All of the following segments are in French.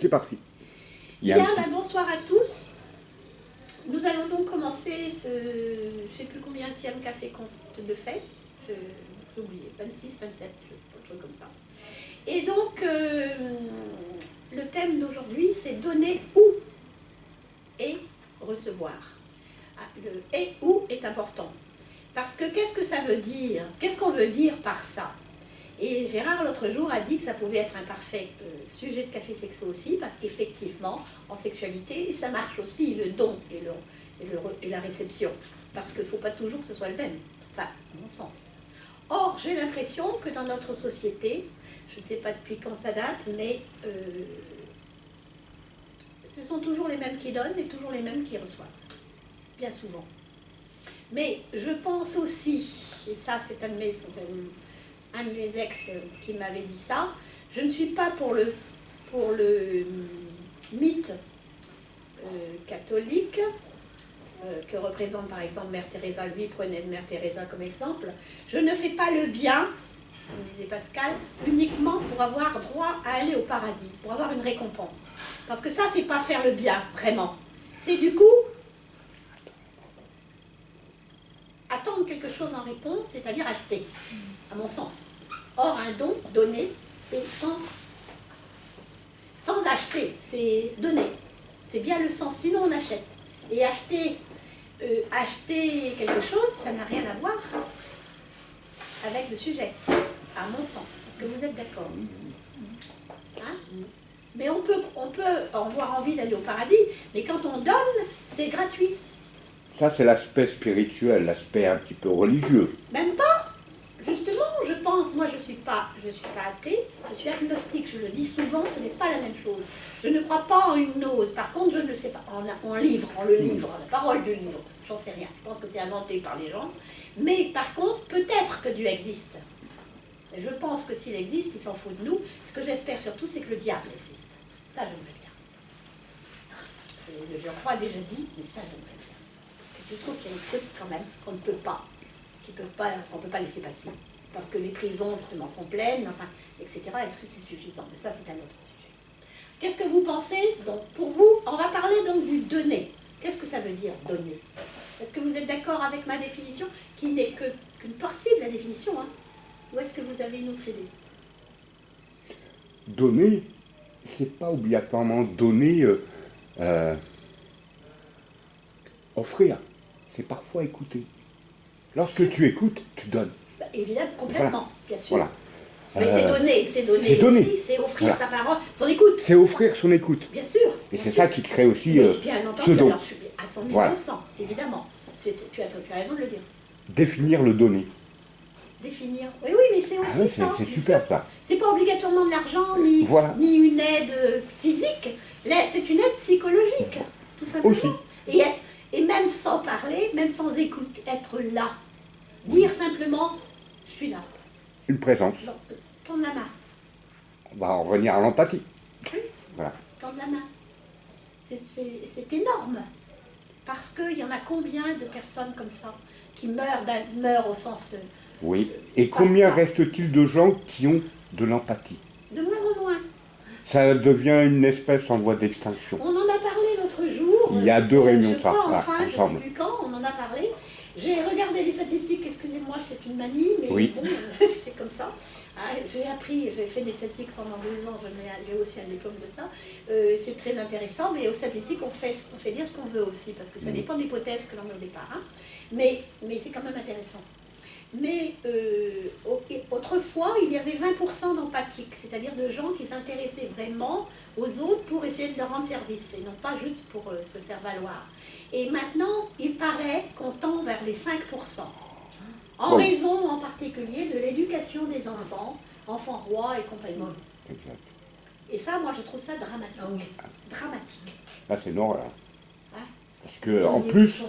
C'est parti. Bien, bonsoir à tous. Nous allons donc commencer ce, je ne sais plus combien de café qu'on le fait, j'ai oublié, 26, 27, un truc comme ça. Et donc, le thème d'aujourd'hui, c'est donner ou et recevoir. Le et ou est important. Parce que qu'est-ce que ça veut dire? Qu'est-ce qu'on veut dire par ça? Et Gérard, l'autre jour, a dit que ça pouvait être un parfait sujet de café sexo aussi, parce qu'effectivement, en sexualité, ça marche aussi, le don et la réception. Parce qu'il ne faut pas toujours que ce soit le même. Enfin, à mon sens. Or, j'ai l'impression que dans notre société, je ne sais pas depuis quand ça date, mais ce sont toujours les mêmes qui donnent et toujours les mêmes qui reçoivent. Bien souvent. Mais je pense aussi, et ça c'est un de mes ex qui m'avait dit ça, je ne suis pas pour le mythe catholique que représente par exemple Mère Teresa. Lui, prenez Mère Teresa comme exemple. Je ne fais pas le bien, comme disait Pascal, uniquement pour avoir droit à aller au paradis, pour avoir une récompense. Parce que ça, c'est pas faire le bien, vraiment. C'est du coup attendre quelque chose en réponse, c'est-à-dire acheter, à mon sens. Or, un don, donner, c'est sans acheter, c'est donner. C'est bien le sens, sinon on achète. Et acheter quelque chose, ça n'a rien à voir avec le sujet, à mon sens. Est-ce que vous êtes d'accord? Hein? Mais on peut avoir envie d'aller au paradis, mais quand on donne, c'est gratuit. Ça, c'est l'aspect spirituel, l'aspect un petit peu religieux. Même pas. Justement, je pense, moi je suis pas athée, je suis agnostique, je le dis souvent, ce n'est pas la même chose. Je ne crois pas en une gnose, par contre je ne sais pas, en le livre, la parole du livre, j'en sais rien, je pense que c'est inventé par les gens, mais par contre, peut-être que Dieu existe. Et je pense que s'il existe, il s'en fout de nous. Ce que j'espère surtout, c'est que le diable existe. Ça, j'aimerais bien. Je crois déjà dit, mais ça, j'aimerais bien. Parce que je trouve qu'il y a des trucs quand même qu'on ne peut pas. On ne peut pas laisser passer. Parce que les prisons, justement, sont pleines, enfin, etc. Est-ce que c'est suffisant? Mais ça, c'est un autre sujet. Qu'est-ce que vous pensez? Donc, pour vous, on va parler donc du donner. Qu'est-ce que ça veut dire, donner? Est-ce que vous êtes d'accord avec ma définition, qui n'est qu'une partie de la définition, hein? Ou est-ce que vous avez une autre idée? Donner, c'est pas obligatoirement donner, offrir. C'est parfois écouter. Lorsque tu écoutes, tu donnes. Bah, évidemment, complètement, voilà. Bien sûr. Voilà. Mais c'est donner aussi, c'est offrir sa parole, son écoute. C'est offrir son écoute. Bien sûr. Et c'est ça qui crée aussi bien entendu, ce don. Alors, je suis à 100 000 voilà. %, évidemment. Tu as raison de le dire. Définir le donner. Définir. Oui, mais c'est aussi ça. C'est super ça. C'est pas obligatoirement de l'argent, ni une aide physique. C'est une aide psychologique, tout simplement. Aussi. Et même sans parler, même sans écouter, être là. Dire simplement, je suis là. Une présence. Tendre la main. On va en revenir à l'empathie. Oui. Voilà. Tendre la main. C'est énorme. Parce qu'il y en a combien de personnes comme ça qui meurent au sens... oui. Et combien reste-t-il de gens qui ont de l'empathie? De moins en moins. Ça devient une espèce en voie d'extinction. On en a parlé l'autre jour. Il y a 2 réunions de ça. Enfin, je ne sais plus quand, on en a parlé. J'ai regardé les statistiques, excusez-moi, c'est une manie, mais oui. Bon, c'est comme ça. J'ai fait des statistiques pendant 2 ans, j'ai aussi un diplôme de ça. C'est très intéressant, mais aux statistiques, on fait dire ce qu'on veut aussi, parce que ça dépend de l'hypothèse que l'on met au départ. Hein. Mais c'est quand même intéressant. Mais autrefois, il y avait 20% d'empathiques, c'est-à-dire de gens qui s'intéressaient vraiment aux autres pour essayer de leur rendre service, et non pas juste pour se faire valoir. Et maintenant, il paraît qu'on tend vers les 5%, en raison en particulier de l'éducation des enfants rois et compagnie. Exact. Et ça, moi, je trouve ça dramatique. Dramatique. Là, c'est normal. Parce que en plus,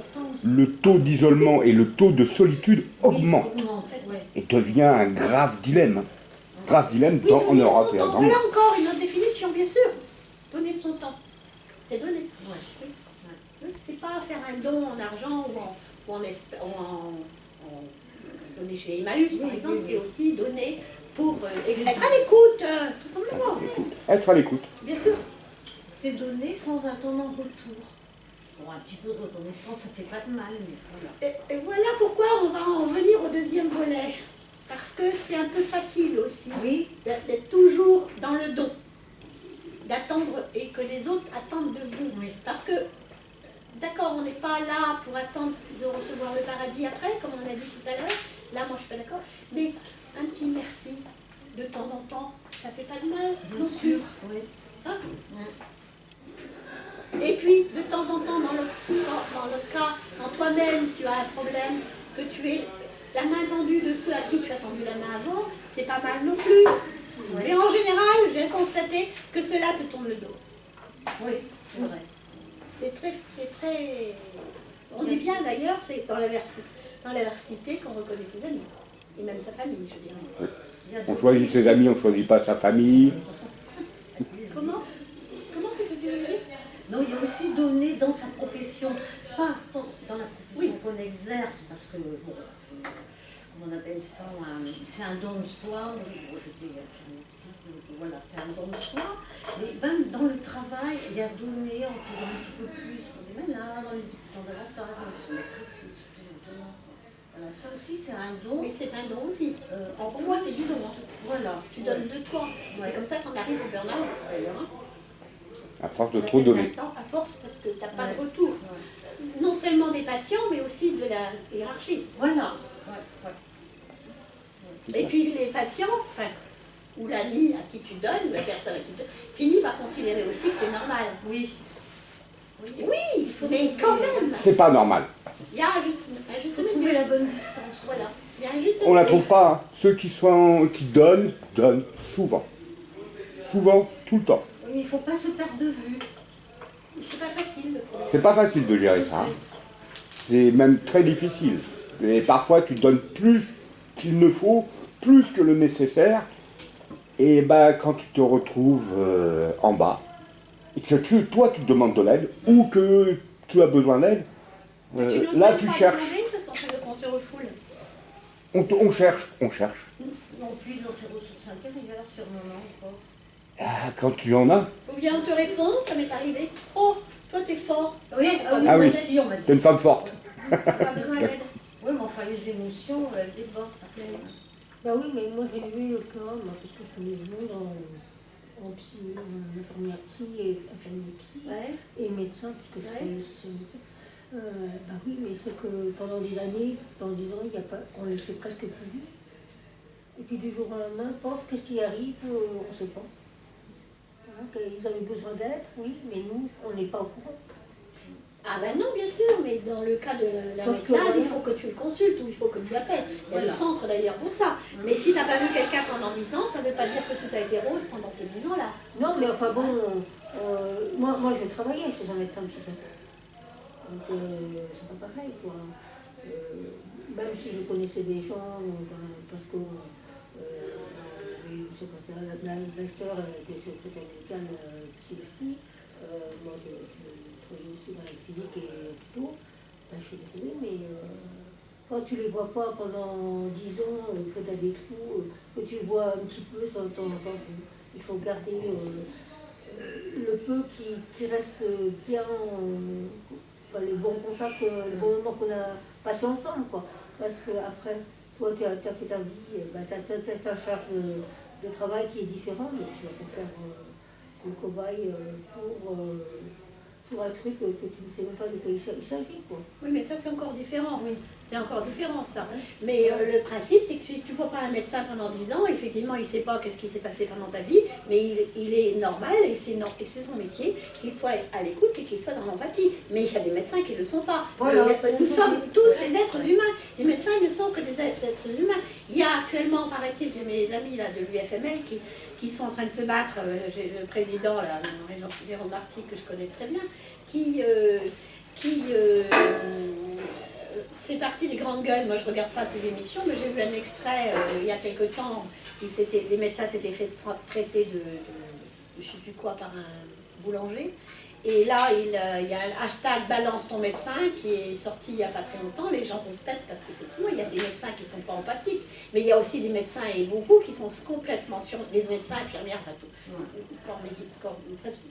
le taux d'isolement et le taux de solitude augmente et devient un grave dilemme. Grave dilemme en Europe et dans le monde. Voilà encore une autre définition, bien sûr. Donner de son temps. C'est donner. Oui. C'est pas faire un don en argent ou en donner chez Emmaüs, par exemple. C'est aussi donner pour être à l'écoute, tout simplement. Être à l'écoute. Bien sûr. c'est donné sans attendre un retour. Bon, un petit peu de reconnaissance, ça fait pas de mal, mais voilà. Et voilà pourquoi on va en venir au deuxième volet. Parce que c'est un peu facile aussi d'être toujours dans le don. D'attendre et que les autres attendent de vous. Oui. Parce que, d'accord, on n'est pas là pour attendre de recevoir le paradis après, comme on a dit tout à l'heure. Là, moi, je suis pas d'accord. Mais un petit merci, de temps en temps, ça fait pas de mal. Bien sûr, oui. Hein? Et puis, de temps en temps, dans le cas, quand toi-même, tu as un problème, que tu es la main tendue de ceux à qui tu as tendu la main avant, c'est pas mal non plus. Oui. Mais en général, j'ai constaté que cela te tourne le dos. Oui, c'est vrai. C'est très... On dit bien d'ailleurs, c'est dans l'adversité qu'on reconnaît ses amis. Et même sa famille, je dirais. Oui. On choisit ses amis, on ne choisit pas sa famille. Comment qu'est-ce que tu veux dire? Non, il y a aussi donné dans sa profession, pas dans la profession qu'on exerce, parce que, bon, comment on appelle ça, c'est un don de soi. J'étais infirmière psy, voilà, c'est un don de soi. Mais même dans le travail, il y a donné en faisant un petit peu plus pour les malades, en les écoutant davantage, en les maîtrise, surtout maintenant. Voilà, ça aussi c'est un don. Mais c'est un don aussi. Pour moi c'est du don. Voilà. Tu donnes de toi. C'est comme ça qu'on arrive au burn-out d'ailleurs. Hein. À force de trop donner. À force parce que tu n'as pas de retour. Non seulement des patients, mais aussi de la hiérarchie. Voilà. Et puis les patients, enfin, ou l'ami à qui tu donnes, ou la personne à qui tu donnes, finit par considérer aussi que c'est normal. Oui, il faut mais quand même. C'est pas normal. Il y a juste trouver la bonne distance. Voilà. Il y a juste on la trouve pas. Hein. Ceux qui donnent souvent. Souvent, tout le temps. Oui, mais il ne faut pas se perdre de vue. C'est pas facile de trouver. C'est pas facile de gérer ça. C'est même très difficile. Et parfois, tu donnes plus qu'il ne faut, plus que le nécessaire. Et quand tu te retrouves en bas, et que toi, tu demandes de l'aide, ou que tu as besoin d'aide, là, tu cherches. Parce qu'on te refoule. On cherche. On puise dans ses ressources intérieures sur le moment encore. Quand tu en as. Ou bien on te répond, ça m'est arrivé. Oh, toi t'es fort. Oui, oui. Aussi, on m'a dit. T'es une femme forte. T'as pas besoin d'aide. Oui, mais enfin les émotions, elles débordent. Bah oui, mais moi j'ai eu le cas, parce que je connais du monde en psy, en infirmière psy et infirmier psy, et médecin, puisque je connais aussi ces médecins. Bah oui, mais c'est que pendant des années, pendant 10 ans, on ne s'est presque plus vu. Et puis du jour au lendemain, qu'est-ce qui arrive, on ne sait pas. Ils avaient besoin d'aide, oui, mais nous, on n'est pas au courant. Ah ben non, bien sûr, mais dans le cas de la médecin, il faut que tu le consultes ou il faut que tu l'appelles. Il y a des centres d'ailleurs pour ça. Mais si tu n'as pas vu quelqu'un pendant 10 ans, ça ne veut pas dire que tout a été rose pendant ces 10 ans-là. Non, mais enfin bon, moi je travaillais chez un médecin psychiatre. Donc c'est pas pareil, quoi. Même si je connaissais des gens, parce que la sœur était secrétaire médicale psy aussi. Moi je travaillais aussi dans la clinique et hôpitaux. Je suis désolée, mais quand tu les vois pas pendant 10 ans, que tu as des trous, que tu vois un petit peu sans temps en temps, il faut garder le peu qui reste bien, les bons contacts, le bon moment qu'on a passé ensemble, quoi. Parce que après, toi tu as fait ta vie, tu as ta charge de travail qui est différente, mais tu vas pas faire le cobaye pour un truc que tu ne sais même pas de quoi il s'agit, quoi. Oui, mais ça c'est encore différent. Oui. C'est encore différent ça. Mais le principe, c'est que si tu ne vois pas un médecin pendant 10 ans, effectivement, il ne sait pas qu'est-ce qui s'est passé pendant ta vie, mais il est normal, et c'est son métier, qu'il soit à l'écoute et qu'il soit dans l'empathie. Mais il y a des médecins qui ne le sont pas. Voilà. Nous sommes tous des êtres humains. Les médecins ne sont que des êtres humains. Il y a actuellement, paraît-il, j'ai mes amis là, de l'UFML qui sont en train de se battre, j'ai le président, là, Jérôme Marty, que je connais très bien, qui fait partie des grandes gueules. Moi je ne regarde pas ces émissions, mais j'ai vu un extrait il y a quelque temps, des médecins s'étaient fait traiter de je ne sais plus quoi par un boulanger. Et là, il y a un hashtag balance ton médecin qui est sorti il n'y a pas très longtemps. Les gens se pètent parce qu'effectivement, il y a des médecins qui ne sont pas empathiques. Mais il y a aussi des médecins et beaucoup qui sont complètement sur des médecins, infirmières, enfin tout, corps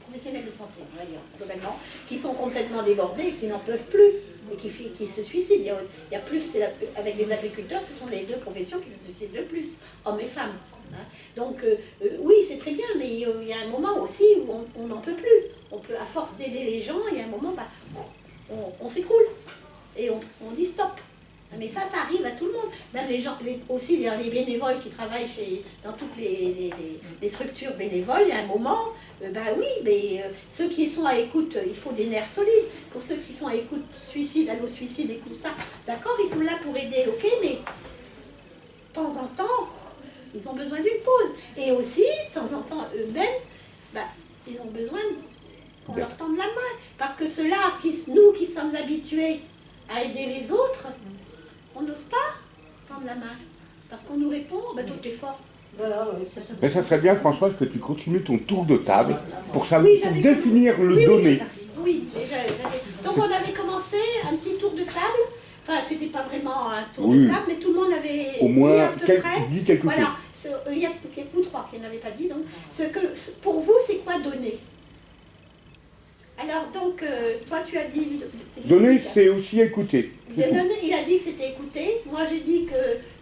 professionnels de santé, on va dire, globalement, qui sont complètement débordés et qui n'en peuvent plus et qui se suicident. Il y a plus, avec les agriculteurs, ce sont les deux professions qui se suicident le plus, hommes et femmes. Hein. Donc, oui, c'est très bien, mais il y a un moment aussi où on n'en peut plus. On peut, à force d'aider les gens, il y a un moment, on s'écroule et on dit stop. Mais ça arrive à tout le monde. Même les gens, aussi les bénévoles qui travaillent dans toutes les structures bénévoles, il y a un moment, oui, mais ceux qui sont à écoute, il faut des nerfs solides. Pour ceux qui sont à écoute suicide, allo suicide et tout ça, d'accord, ils sont là pour aider, ok, mais de temps en temps, ils ont besoin d'une pause. Et aussi, de temps en temps, eux-mêmes, ils ont besoin qu'on leur tende la main. Parce que ceux-là, nous qui sommes habitués à aider les autres, on n'ose pas tendre la main, parce qu'on nous répond, toi t'es fort. Voilà, Mais ça serait bien, Françoise, que tu continues ton tour de table pour définir le oui, donné. Oui, donc on avait commencé un petit tour de table, enfin c'était pas vraiment un tour de table, mais tout le monde avait au moins dit à peu près. Dit quelque chose. Voilà, il y a vous trois qui n'avaient pas dit, donc pour vous c'est quoi donner? Alors donc, toi tu as dit... Donner, c'est aussi écouter. Donner, il a dit que c'était écouter. Moi j'ai dit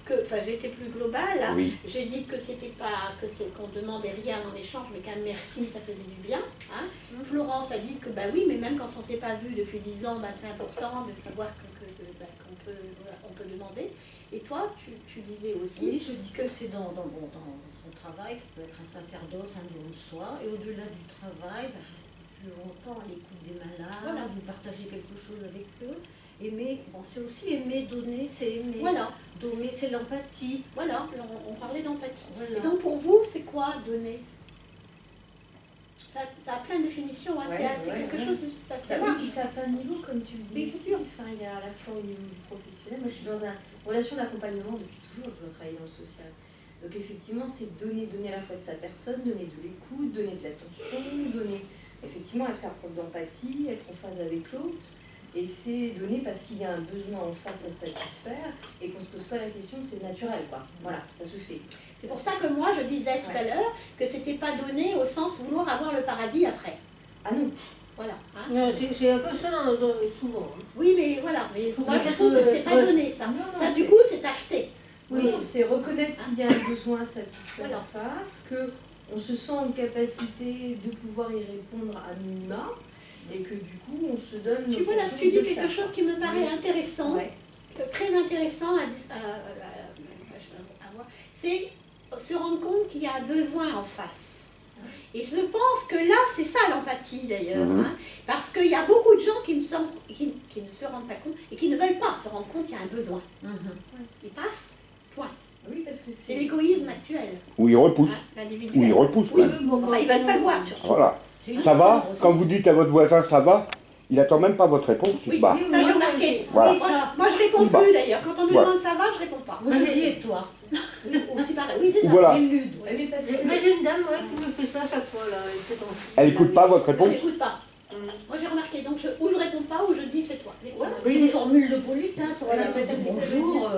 enfin j'étais plus globale. Hein. Oui. J'ai dit que c'était pas qu'on demandait rien en échange, mais qu'un merci ça faisait du bien. Hein. Florence a dit que oui, mais même quand on ne s'est pas vu depuis 10 ans, c'est important de savoir qu'on peut demander. Et toi, tu disais aussi... Oui, je dis que c'est dans son travail, ça peut être un sacerdoce, un don de soi, et au-delà du travail, plus longtemps à l'écoute des malades, de partager quelque chose avec eux. Aimer, c'est aussi aimer, donner, c'est aimer. Voilà. Donner, c'est l'empathie. Voilà, on parlait d'empathie. Voilà. Et donc pour vous, c'est quoi donner? Ça a plein de définitions, hein. C'est quelque chose... Ça oui, puis ça a plein de niveaux, comme tu le dis. Oui, bien sûr. Enfin, il y a à la fois au niveau du professionnel. Moi, je suis dans une relation d'accompagnement depuis toujours, je dois travailler dans le social. Donc effectivement, c'est donner à la fois de sa personne, donner de l'écoute, donner de l'attention, donner... Effectivement, à faire preuve d'empathie, être en phase avec l'autre, et c'est donner parce qu'il y a un besoin en face à satisfaire et qu'on ne se pose pas la question, c'est naturel, quoi. Voilà, ça se fait. C'est pour ça que moi, je disais tout à l'heure que c'était pas donner au sens vouloir avoir le paradis après. Ah non. Voilà. Hein. c'est un peu ça souvent. Hein. Oui, mais voilà. Mais moi, je trouve que c'est pas donner, ça. Non, ça, du coup, c'est acheter. Oui, c'est reconnaître qu'il y a un besoin à satisfaire en face, que on se sent en capacité de pouvoir y répondre à minima et que du coup on se donne... Tu dis quelque chose qui me paraît intéressant, très intéressant à voir, c'est se rendre compte qu'il y a un besoin en face. Et je pense que là, c'est ça l'empathie d'ailleurs, hein, parce qu'il y a beaucoup de gens qui ne se rendent pas compte et qui ne veulent pas se rendre compte qu'il y a un besoin. Ils passent, point. Oui, parce que c'est l'égoïsme actuel. Où il repousse. L'individuel. Où il repousse. Oui, enfin, ils ne veulent pas le voir surtout. Voilà. Ça va? Quand vous dites à votre voisin ça va, il attend même pas votre réponse, il se bat. Ça j'ai remarqué. Voilà. Moi je réponds plus d'ailleurs. Quand on me demande ça va, je réponds pas. Moi je dis et toi? Aussi pareil. Oui, c'est ça. Voilà. Mais j'ai une dame qui me fait ça à chaque fois. Là. Elle n'écoute pas votre réponse? Elle n'écoute pas. Moi j'ai remarqué, donc ou je réponds pas ou je dis c'est toi. C'est une formule de politesse, on va dire bonjour.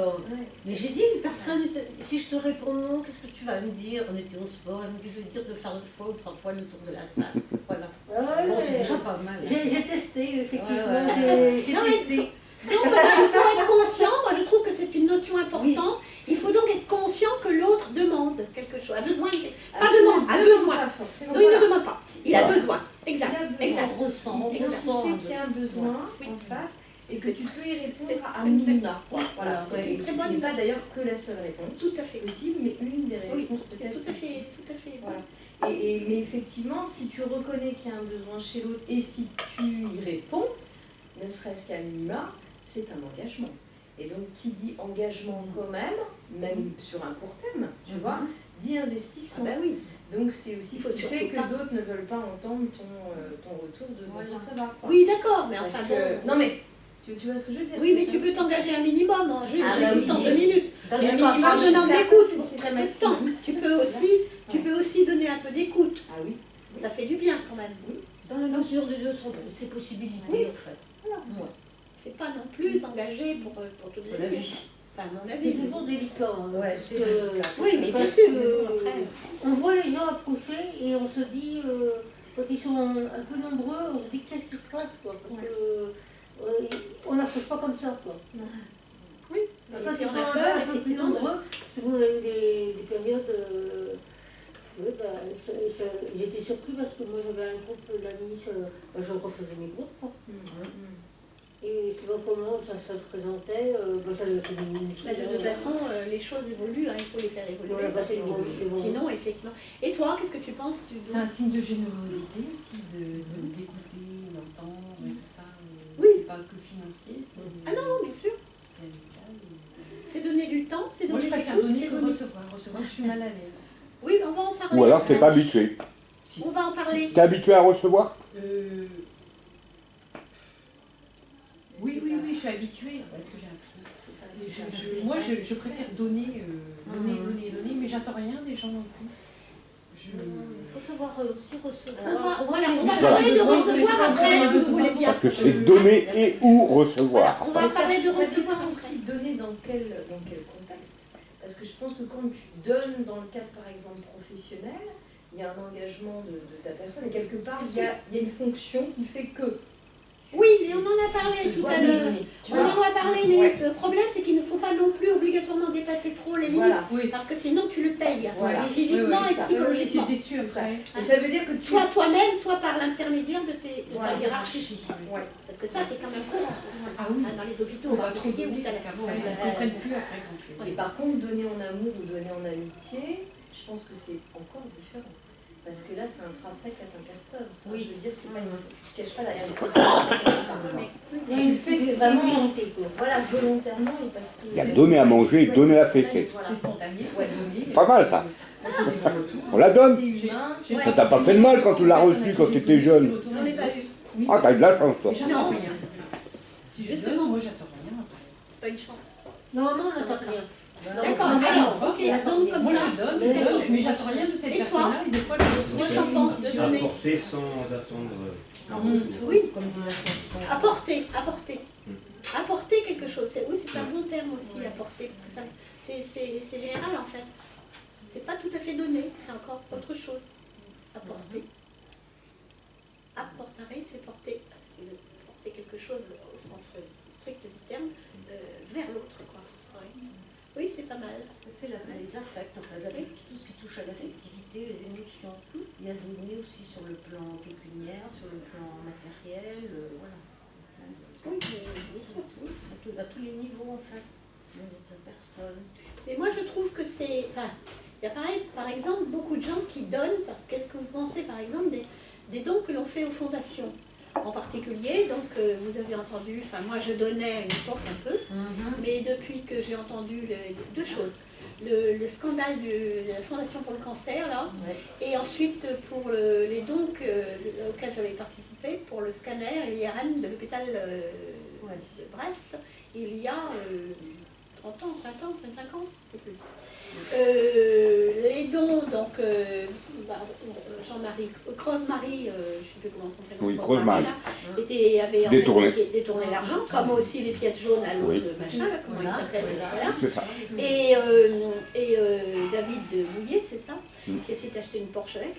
Mais j'ai dit une personne, si je te réponds non, qu'est-ce que tu vas me dire? On était au sport, elle me dit je vais te dire de faire 2 fois ou 3 fois le tour de la salle. Voilà. Bon, c'est déjà pas mal. J'ai testé, effectivement. J'ai testé. Donc voilà, il faut être conscient, moi je trouve que c'est une notion importante, il faut donc être conscient que l'autre demande quelque chose, a besoin, pas demande, a besoin. Non, il ne demande pas, il a besoin, exact. On ressent, et que tu sais qu'il y a un besoin en face et que tu peux y répondre à minima. Voilà, c'est une très bonne idée. Pas d'ailleurs que la seule réponse. Tout à fait. Possible, mais une des réponses peut-être. Tout à fait. Voilà. Mais effectivement, si tu reconnais qu'il y a un besoin chez l'autre et si tu y réponds, ne serait-ce qu'à minima, c'est un engagement. Et donc, qui dit engagement quand même sur un court terme, tu vois, dit investissement. Ah bah oui. Donc, c'est aussi ce qui fait que d'autres ne veulent pas entendre ton retour de bonjour, ça va. Oui, d'accord, mais enfin non, mais tu vois ce que je veux dire? Oui, mais tu peux t'engager un minimum, hein, juste temps 2 minutes. Dans Un le minimum cas, de nombre d'écoute, très peu de temps. Tu peux aussi donner un peu d'écoute. Ah oui. Ça fait du bien quand même. Dans la mesure de ses possibilités, en fait. Voilà. C'est pas non plus s'engagé pour toute la vie. Enfin, mon avis. C'est toujours délicat. Hein, Ouais, parce c'est que, oui, mais bien parce sûr. que, on voit les gens approcher et on se dit quand ils sont un peu nombreux, on se dit qu'est-ce qui se passe, quoi. Parce que on n'approche pas comme ça, quoi. Oui, Quand ils on sont a peur, un peu plus effectivement. nombreux, parce que nous, on a eu des périodes. Oui, j'étais surpris parce que moi j'avais un groupe d'amis, je refaisais mes groupes, quoi. Et je sais pas comment ça se présentait, ça devait être une De toute façon, les choses évoluent, hein, il faut les faire évoluer. Voilà, parce c'est que bon. sinon, effectivement. Et toi, qu'est-ce que tu penses du C'est un signe de générosité aussi, d'écouter, d'entendre et tout ça. Oui. C'est pas que financier. Ah non, bien sûr. C'est amical. C'est donner du temps, c'est Moi, donner je préfère l'écoute, donner c'est que donner. recevoir. Recevoir, je suis mal à l'aise. Oui, on va en parler. Ou alors t'es pas habitué. Si. On va en parler. T'es habitué à recevoir? Oui, je suis habituée parce que j'ai appris. Moi, je préfère donner, donner, mais j'attends rien des gens non plus. Il faut savoir aussi recevoir. On va Voilà. parler de recevoir après, si vous voulez bien. Parce que c'est donner et ou recevoir. On va parler de Ça recevoir dépend aussi. aussi donner dans quel contexte. Parce que je pense que quand tu donnes dans le cadre, par exemple, professionnel, il y a un engagement de ta personne et quelque part, il y a une fonction qui fait que. Oui, mais on en a parlé tout à l'heure. Tu On vois. en a parlé, mais Ouais. le problème, c'est qu'il ne faut pas non plus obligatoirement dépasser trop les limites. Voilà. Oui. Parce que sinon, tu le payes. Voilà. Et physiquement Oui, et ça. psychologiquement. J'étais sûre, C'est ça. ouais. Et ça veut dire que tu. Soit toi-même, soit par l'intermédiaire de ta Voilà. hiérarchie. Ouais. Parce que ça, c'est quand même courant. Ah oui. Dans les hôpitaux, Faut en pas trop particulier, donner où t'as parce la- qu'après, ils ne comprennent plus après quand tu Et par contre, donner en amour ou donner en amitié, je pense que c'est encore différent. Parce que là, c'est intrinsèque à ta personne. Enfin, je veux dire, c'est pas une... Tu ne caches pas derrière les photos. Si tu le fais, c'est vraiment voilà, volontairement et parce que... Il y a donner à manger et donner à fesser. Voilà. c'est spontané, Ouais. donner. Pas mal, ça. Moi, j'ai des bons retours. On la donne. C'est humain, c'est... Ça t'a pas fait de mal quand tu l'as reçu quand tu étais jeune. J'en ai pas eu. Oui. Ah, t'as eu de la chance, toi. Mais j'attends rien. Si je Justement. donne, moi j'attends rien après. C'est pas une chance. Normalement, on n'attend rien. D'accord, Non, alors, non, ok, non, donc comme Moi ça. je donne, mais j'attends rien de cette Et toi personne-là et des fois je Moi, reçois. j'en pense de donner. Apporter sans attendre. Oui, Comme dit la chanson. apporter. Apporter quelque chose. Oui, c'est un bon terme aussi, apporter, parce que ça, c'est général en fait. C'est pas tout à fait donner, c'est encore autre chose. Apporter. Apporter, c'est porter quelque chose au sens strict du terme vers l'autre, quoi. Ouais. Oui, c'est pas mal. C'est les affects, en fait, tout ce qui touche à l'affectivité, les émotions. Il y a donné aussi sur le plan pécuniaire, sur le plan matériel, voilà. Oui, bien sûr. À tous les niveaux, en fait, de sa personne. Mais moi, je trouve que c'est... Enfin, il y a pareil, par exemple, beaucoup de gens qui donnent, parce qu'est-ce que vous pensez, par exemple, des dons que l'on fait aux fondations en particulier, donc vous avez entendu, enfin moi je donnais à une époque un peu, mais depuis que j'ai entendu deux choses, le scandale de la Fondation pour le cancer, là, et ensuite pour les dons auxquels j'avais participé, pour le scanner et l'IRM de l'hôpital de Brest, il y a 30 ans, 20 ans, 25 ans, je sais plus. Les dons, donc Jean-Marie, Croze-Marie, je ne sais plus comment son prénom, Oui, Croze-Marie. avait en Détourné. fait détourné l'argent, comme aussi les pièces jaunes à l'autre Oui. machin, là, comment il s'appelle, voilà. C'est ça. Et David de Bouillet, c'est ça, qui a essayé d'acheter une Porsche avec.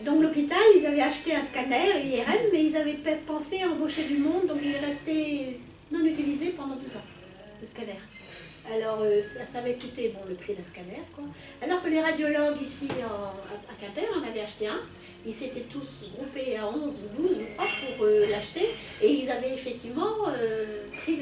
Donc l'hôpital, ils avaient acheté un scanner, IRM, mais ils avaient pensé à embaucher du monde, donc il est resté non utilisé pendant 2 ans, le scanner. Alors ça avait coûté le prix d'un scanner, quoi. Alors que les radiologues ici à Quimper en avaient acheté un, ils s'étaient tous groupés à 11 ou 12 je crois, pour l'acheter, et ils avaient effectivement pris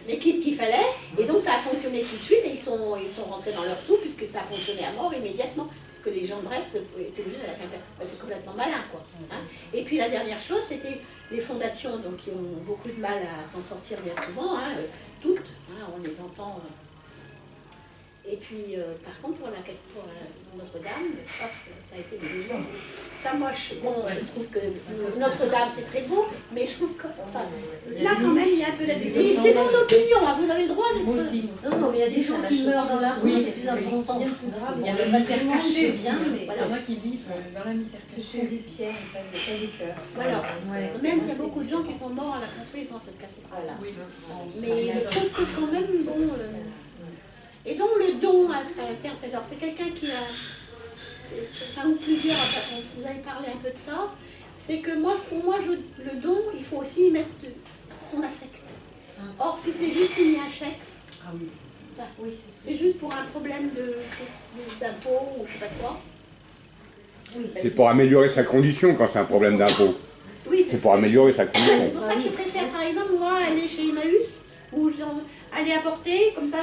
l'équipe qu'il fallait, et donc ça a fonctionné tout de suite, et ils sont rentrés dans leur sou, puisque ça a fonctionné à mort immédiatement, parce que les gens de Brest étaient obligés d'aller à Quimper. C'est complètement malin, quoi. Hein. Et puis la dernière chose, c'était les fondations, donc, qui ont beaucoup de mal à s'en sortir bien souvent, hein, toutes, hein, on les entend. Et puis, par contre, pour Notre-Dame, ça a été des légendes. Ça, moi, je trouve que Notre-Dame, c'est très beau, mais je trouve que, enfin, là, quand même, il y a un peu d'abus. Mais c'est mon opinion, hein, vous avez le droit d'être... Moi aussi. Non, mais il y a des gens qui meurent dans la rue, Oui, c'est plus important que tout grave. Il y a le mystère caché aussi, bien, hein. mais Il y en a qui vivent dans la misère Ce sont cachée. des pierres, pas des cœurs. Voilà. Ouais. Même il y a beaucoup de gens qui sont morts à la construction de cette cathédrale. Voilà. Oui. Mais je trouve que quand même, bon... Et donc le don à l'interprète, alors c'est quelqu'un qui a, enfin ou plusieurs, vous avez parlé un peu de ça, c'est que moi, pour moi, le don, il faut aussi y mettre son affect. Or, si c'est juste signer un chèque, Ah oui. enfin, c'est juste pour un problème d'impôt ou je sais pas quoi. Oui, C'est pour améliorer sa condition quand c'est un problème d'impôt. Oui, C'est pour améliorer sa c'est condition. pour ça que je préfère, par exemple, moi, aller chez Emmaüs, ou aller apporter, comme ça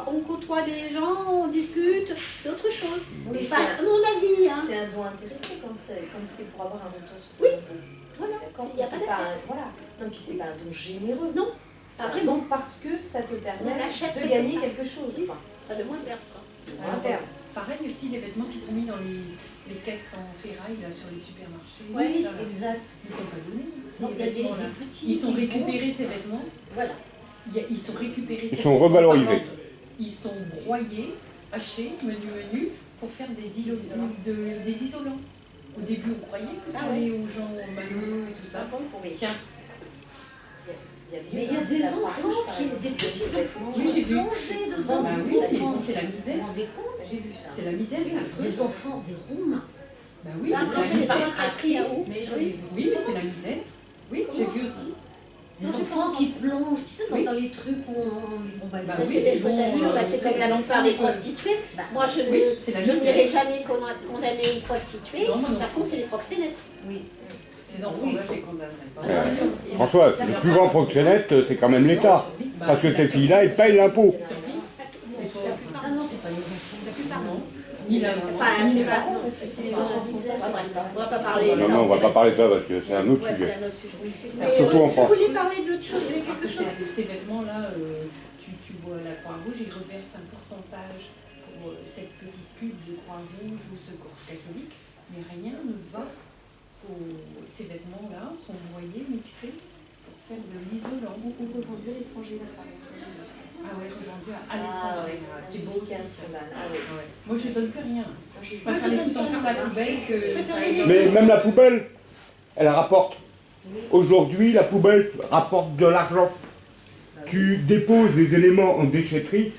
on côtoie des gens, on discute, c'est autre chose. Oui, Enfin, à mon avis, hein. C'est un don intéressé quand c'est pour avoir un retour sur Oui. ton don. Voilà, Quand il n'y a pas c'est pas d'affect. voilà. Non, puis c'est pas un don généreux. Non, C'est pas un vraiment. don parce que ça te permet On achète de quelque gagner part. quelque chose. Quoi. Pas de moins de perdre, quoi. Rien perdre. Pareil aussi, les vêtements qui sont mis dans les caisses en ferraille là, sur les supermarchés. Oui, Ça, là, exact. ils sont pas donnés. Donc, il y a des vêtements-là. petits. Ils sont qui récupérés, ces vêtements. vont- Voilà. Ils sont récupérés. Ils ces sont vêtements, revalorisés. par contre, ils sont broyés, hachés, menu, pour faire des isolants. Au début, on croyait que ça Ah allait aux gens malheureux et tout ça. Tiens, Mais il y a des enfants qui, des petits enfants, Oui, j'ai vu. plongés dedans. Bah oui, mais bon, c'est la Vous misère. vous rendez compte? J'ai vu ça. C'est la misère, c'est affreux. Des enfants, des Romains. Bah oui, Ah, mais non, c'est la c'est misère. pas raciste, mais je oui. l'ai vu. Oui, mais c'est la misère. Oui, j'ai vu aussi. Des enfants qui plongent, tu sais, Oui. dans les trucs où on va Bah Mais oui, c'est mais l'exploitation, bon, bah, c'est comme la plupart des prostituées. Bah, Moi, je Oui, c'est la je misère. n'irai jamais condamner une prostituée. Non, moi non Par plus. contre, c'est les proxénètes. oui. Ces enfants-là, je les condamnerai pas. Euh, François, le plus grand proxénète, c'est quand même l'État. Parce que ces filles-là, elles payent l'impôt. La plupart. Ah non, c'est pas les enfants. La plupart, non. Ni la Enfin, c'est pas. C'est les enfants français. On va pas parler de ça. Non, on va pas parler de ça parce que c'est un autre Ouais, sujet. c'est un autre sujet. Surtout en France. Vous vouliez parler d'autre chose, il y avait quelque chose. Ces vêtements-là, tu vois la Croix-Rouge, ils reversent un pourcentage pour cette petite pub de Croix-Rouge ou Secours catholique, mais rien ne va ces vêtements-là sont broyés, mixés pour faire de l'isolant. On revendait à l'étranger là, par exemple. Ah ouais, revendu à Ah l'étranger. ouais, C'est beau aussi. un ça. scandale. Ah ouais. Ouais. Moi, je donne plus rien. Je Je préfère les foutre encore à la poubelle que ça aille dans- Mais même la poubelle, elle rapporte. Aujourd'hui, la poubelle rapporte de l'argent. Tu déposes les éléments en déchetterie,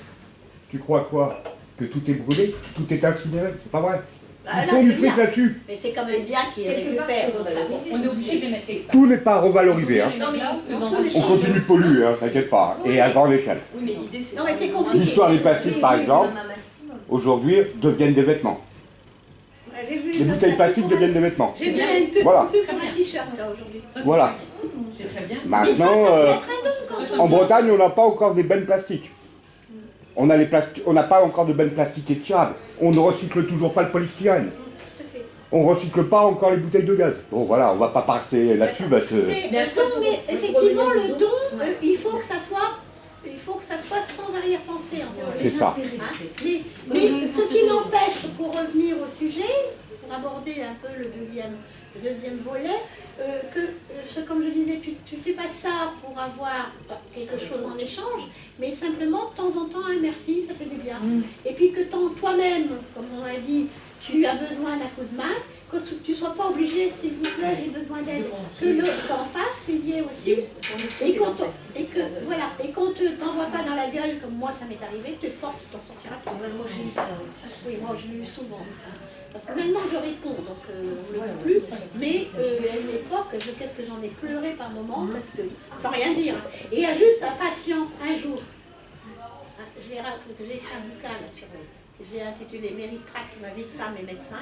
tu crois quoi? Que tout est brûlé, tout est incinéré, c'est pas vrai. Bah, Ils là, font du c'est fric bien. là-dessus. Mais c'est quand même bien qu'ils Quelque part, récupèrent. c'est revalorisé. On est obligé de les mettre quelque part. Tout n'est pas revalorisé. Hein. Non, mais là, que dans On continue de polluer, hein, t'inquiète pas. Et à grande échelle. Oui, mais l'idée c'est. Non, mais c'est compliqué. L'histoire des plastiques, par exemple, Un maximum. aujourd'hui, deviennent des vêtements. J'ai vu Les une bouteilles pub plastiques pour deviennent des vêtements. J'ai vu une pub Voilà. pour un t-shirt là aujourd'hui. Ça, c'est Voilà. très bien. C'est très bien. Mais ça Maintenant, peut être un don quand en Bretagne, on n'a pas encore des bennes plastiques. On n'a pas encore de bennes plastiques étirables. On ne recycle toujours pas le polystyrène. On recycle pas encore les bouteilles de gaz. Bon voilà, on va pas passer là-dessus parce que... Mais effectivement, le don, il faut que ça soit sans arrière-pensée en théorie. C'est ça. Mais ce qui n'empêche, pour revenir au sujet, pour aborder un peu le deuxième volet, comme je disais, tu fais pas ça pour avoir quelque chose en échange, mais simplement de temps en temps un merci, ça fait du bien. Et puis que toi-même, comme on l'a dit, tu as besoin d'un coup de main, que tu ne sois pas obligé, s'il vous plaît, j'ai besoin d'aide, que l'autre t'en fasse, c'est lié aussi. Et qu'on te t'envoie pas dans la gueule, comme moi ça m'est arrivé, tu es fort, tu t'en sortiras. Moi, j'ai eu ça aussi. Oui, moi je l'ai eu souvent aussi. Parce que maintenant je réponds, donc on ne le dit plus. Mais à une époque, qu'est-ce que j'en ai pleuré par moments, parce que sans rien dire. Et il y a juste un patient, un jour, parce que j'ai écrit un bouquin là sur je l'ai intitulé Mérite Crack, ma vie de femme et médecin.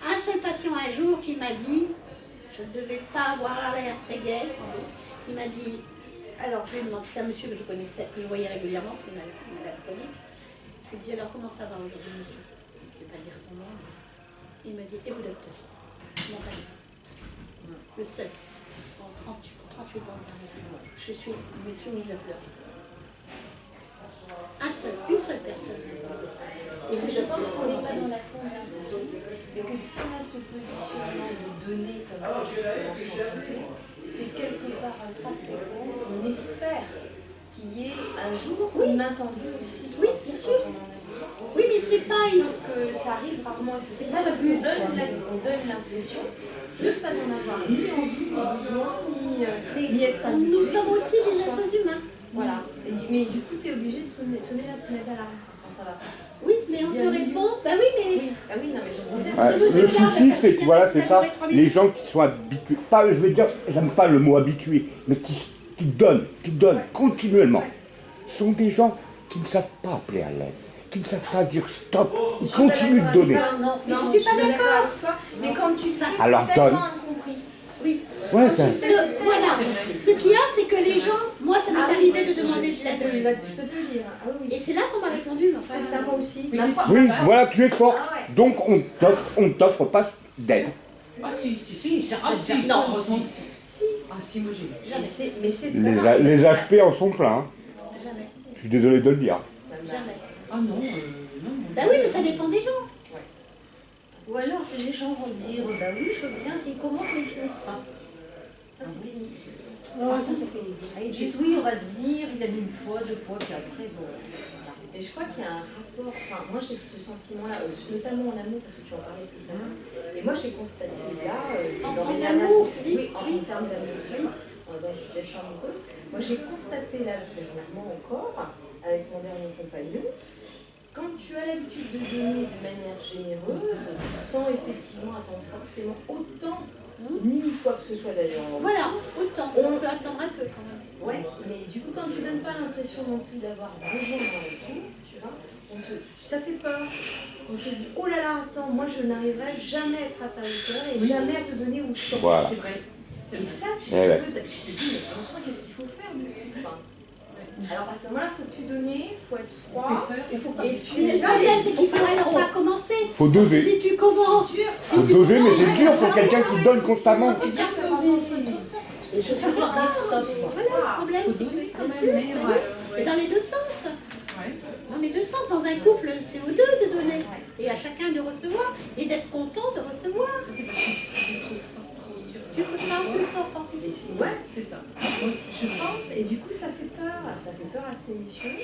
Un seul patient un jour qui m'a dit, je ne devais pas avoir l'air très gai, il m'a dit, alors je lui ai demandé, c'était un monsieur que je connaissais, que je voyais régulièrement, c'est une malade chronique. Je lui disais, alors comment ça va aujourd'hui, monsieur? Je ne vais pas dire son nom. Il m'a dit, et vous, docteur? Non, pas du tout. Le seul, en 38 ans de carrière, je me suis mise à pleurer. Une seule personne m'a dit ça. Et je pense qu'on n'est pas dans la fond du don, mais que si on a ce positionnement de donner comme ça, justement, sans compter, c'est quelque part intrinsèquement, on espère qu'il y ait un jour une main tendue aussi. Oui, bien sûr. Quand on en a besoin. Oui, mais c'est pas Sauf que ça arrive rarement, effectivement, parce qu'on donne l'impression de ne pas en avoir ni envie, ni besoin, ni être habitué. Nous sommes aussi des êtres humains. Voilà. Mais du coup, tu es obligé de sonner la sonnette d'alarme. ça va pas. Oui, mais on te répond, bah oui, mais... Ah oui, non, mais je sais bien. Ouais, Si vous le êtes là, souci, ça c'est que fait voilà, bien, c'est ça ça, durait 3 les minutes. gens qui sont habitués, pas, je vais dire, j'aime pas le mot habitué, mais qui donnent continuellement, sont des gens qui ne savent pas appeler à l'aide, qui ne savent pas dire stop, ils continuent de donner. Non, Je suis pas d'accord. avec toi, mais quand tu le fais, Alors, c'est tellement donne. incompris. Oui. Ouais, ça, Voilà. Ce qu'il y a, c'est que les gens, moi, ça m'est Ah, arrivé ouais, de demander de Je l'aide. peux te le dire. Ah oui, Et c'est là qu'on m'a répondu. Enfin, c'est ça, moi aussi. Mais Ma qu'est-ce foi, qui oui, se passe voilà, tu es fort, Ah ouais. donc on t'offre pas d'aide. Ah si, Non. heureusement que si. Ah si, moi j'ai vu. mais c'est très Les, rare. les HP en sont pleins, hein. Jamais. Je suis désolé de le dire. Jamais. Ah non, non. Bah oui, mais ça dépend des gens. Ou alors, les gens vont dire, bah oui, je veux bien, s'ils commencent, mais ils finissent pas. Ça, c'est pénible. Non, ça c'est fini. Ils disent, oui, on va devenir, il a dit une fois, 2 fois, puis après, bon. Mais je crois qu'il y a un rapport, enfin moi j'ai ce sentiment-là, notamment en amour, parce que tu en parlais tout à l'heure, et moi j'ai constaté là, dans En mes amour, dernières c'est dit. oui, en termes d'amour, oui, dans les situations amoureuses, moi j'ai constaté là dernièrement encore, avec mon dernier compagnon, quand tu as l'habitude de donner de manière généreuse, sans effectivement attendre forcément autant, ni quoi que ce soit d'ailleurs. Voilà, autant. On peut attendre un peu quand même. Ouais, mais du coup, quand tu donnes pas l'impression non plus d'avoir besoin d'un retour, tu vois, ça fait peur. On se dit, oh là là, attends, moi je n'arriverai jamais à être à ta hauteur et jamais à te donner autant. Voilà. C'est vrai. C'est Et vrai. ça, tu Eh ouais. te dis, mais on sent qu'est-ce qu'il faut faire du coup. Enfin, alors à ce moment-là, il faut plus donner, il faut être froid. Il faut Et puis, Mais le problème, c'est qu'il faut alors pas commencer. Faut doser. Si tu commences, Faut doser, mais c'est dur pour quelqu'un qui donne constamment. C'est bien de Et je sais pas dire stop. voilà, le problème, Faut c'est donner que, quand bien même, sûr, mais bah oui. Et dans les deux sens. Dans les deux sens, dans un couple, c'est aux deux de donner. Et à chacun de recevoir. Et d'être content de recevoir. C'est parce que tu es trop fort, trop sûr. Tu peux parler plus fort, pas plus Mais ouais, C'est ça. Moi aussi, je pense, et du coup ça fait peur. Alors ça fait peur à ces messieurs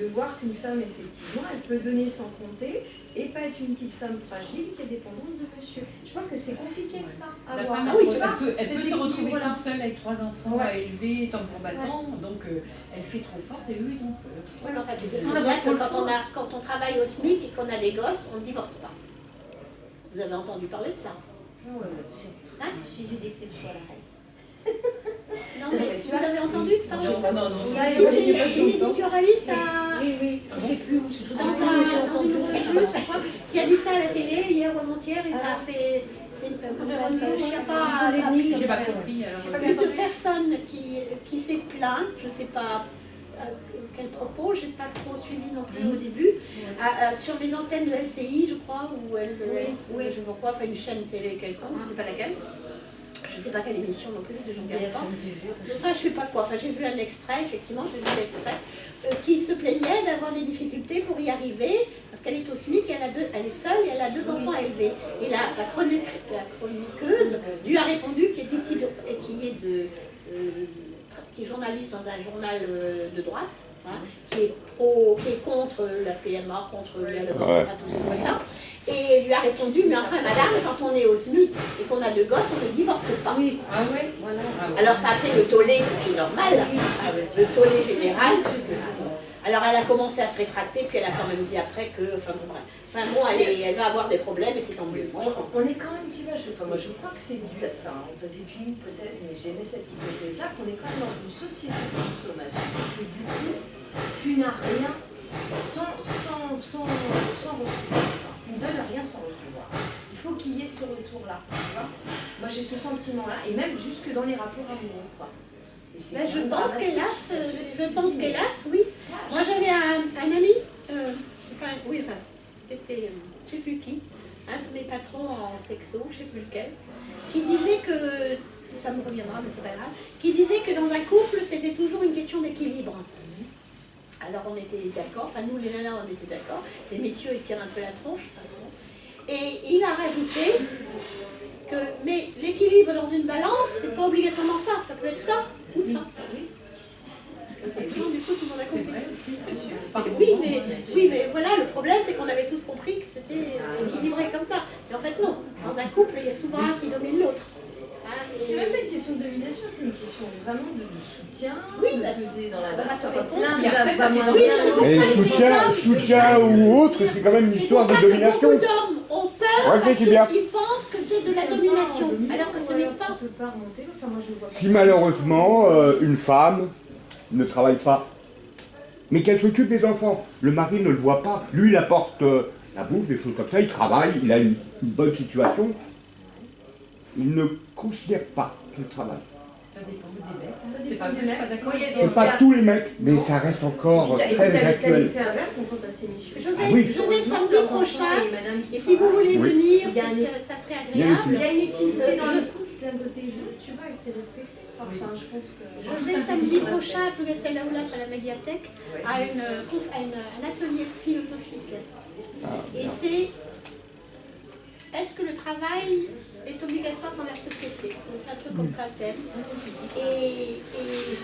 de voir qu'une femme, effectivement, elle peut donner sans compter et pas être une petite femme fragile qui est dépendante de monsieur. Je pense que c'est compliqué ça à La voir. femme, Ah oui, elle tu vois, elle peut cet se retrouver équilibre-là. toute seule avec 3 enfants Ouais. à élever, tambour battant, donc elle fait trop forte et eux ils ont peur. Ouais, mais enfin, tu sais très bien que quand on travaille au SMIC et qu'on a des gosses, on ne divorce pas. Vous avez entendu parler de ça? Hein? Je suis une exception à la règle. Non, mais vous avez entendu parler de ça? Non, Ça, Si, c'est une éditorialiste à... Oui, oui, je sais plus où, je sais Dans, plus où j'ai dans entendu une ça. revue, je crois, qui a dit ça à la télé hier ou avant-hier et ça a fait. C'est une je sais pas. J'ai pas compris alors. Plus de personnes qui s'est plaint, je ne sais pas quel propos, je n'ai pas trop suivi non plus au début, sur les antennes de LCI, je crois, ou oui, je crois, enfin une chaîne télé quelconque, je ne sais pas laquelle. Je ne sais pas quelle émission non plus, parce que je ne regarde pas. Enfin, je ne sais pas quoi. Enfin, j'ai vu un extrait, effectivement, j'ai vu l'extrait, qui se plaignait d'avoir des difficultés pour y arriver, parce qu'elle est au SMIC, elle est seule et elle a 2 enfants à élever. Et la chroniqueuse lui a répondu, qui est journaliste dans un journal de droite, hein, qui est contre la PMA, contre l'avortement, enfin tous ces trucs-là. Et lui a répondu, mais enfin madame, quand on est au SMIC et qu'on a 2 gosses, on ne divorce pas. Oui, Ah ouais. voilà. Alors ça a fait le tollé, ce qui est normal, le tollé général, parce que... Alors elle a commencé à se rétracter, puis elle a quand même dit après que, enfin bon bref, elle va avoir des problèmes et c'est tant mieux. Moi, je crois. On est quand même, tu vois, moi je crois que c'est dû à ça. Hein. Ça c'est une hypothèse, mais j'aimais cette hypothèse-là, qu'on est quand même dans une société de consommation, que du coup, tu n'as rien sans recevoir. Tu ne donnes rien sans recevoir. Il faut qu'il y ait ce retour-là, tu vois. Moi j'ai ce sentiment-là, et même jusque dans les rapports amoureux, quoi. Et c'est Ben, quand je même pense dramatique. qu'hélas, oui. Moi j'avais un ami, c'était, je ne sais plus qui, un de mes patrons en sexo, je ne sais plus lequel, qui disait que, ça me reviendra mais c'est pas grave, qui disait que dans un couple c'était toujours une question d'équilibre. Alors on était d'accord, enfin nous les nanas on était d'accord, les messieurs ils tirent un peu la tronche. Et il a rajouté que, mais l'équilibre dans une balance, c'est pas obligatoirement ça, ça peut être ça ou ça. Du coup tout le monde a C'est compris. vrai aussi, bien sûr. Oui, mais voilà, le problème c'est qu'on avait tous compris que c'était équilibré comme ça. Et en fait non, dans un couple il y a souvent un qui domine l'autre. Hein, C'est même pas une question de domination, c'est une question vraiment de soutien, Oui, de bah, peser dans la on va barre. te Pas répondre. plein, Et mais après, ça ça va fait moins oui, bien. c'est pour Et ça que soutien ou autre, c'est quand même une C'est pour histoire ça de que domination. beaucoup d'hommes ont peur parce Réfléchis bien. qu'ils pensent que c'est de la domination, alors que ce n'est pas. Tu peux pas remonter, enfin moi je le vois pas. Si malheureusement une femme ne travaille pas, mais qu'elle s'occupe des enfants, le mari ne le voit pas, lui il apporte la bouffe, des choses comme ça, il travaille, il a une bonne situation, il ne considère pas qu'il travaille. Ça dépend des mecs. Ça C'est dépend pas du vrai, je suis mec. pas d'accord. Oui, il y a des- C'est pas tous les mecs, mais ça reste encore T'as très actuel. l'effet inverse, mon compte à ces messieurs. Je vais, Ah oui. je vais samedi Leurs enfants prochain, et madame qui et si vous voulez Oui. venir, Il y a ça serait Il y a une agréable. Il y a une utilité dans Je- le couple d'un côté et de l'autre, tu vois, et c'est respecté. Enfin, je pense que. Je vais samedi prochain, pour laisser là ou là, à la médiathèque, à un atelier philosophique. Et c'est est-ce que le travail est obligatoire dans la société? C'est un truc comme ça le thème. Et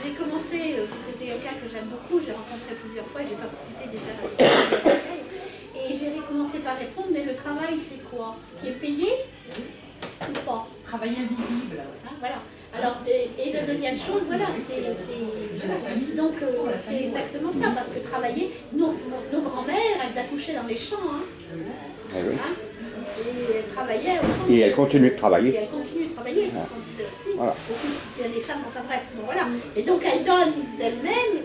j'ai commencé, parce que c'est quelqu'un que j'aime beaucoup, j'ai rencontré plusieurs fois, j'ai participé déjà à et j'ai commencé par répondre, mais le travail c'est quoi? Ce qui est payé ou pas? Travail invisible. Hein, voilà. Alors, et la deuxième chose, voilà, c'est donc c'est exactement ça, parce que travailler, nos grands-mères, elles accouchaient dans les champs, hein, Eh oui. hein, et elles travaillaient autant. Et elle continue de Et travailler. elles continuent de travailler, c'est ce qu'on disait aussi. Voilà. Beaucoup, il y a des femmes, enfin bref, bon voilà. Et donc elles donnent d'elles-mêmes,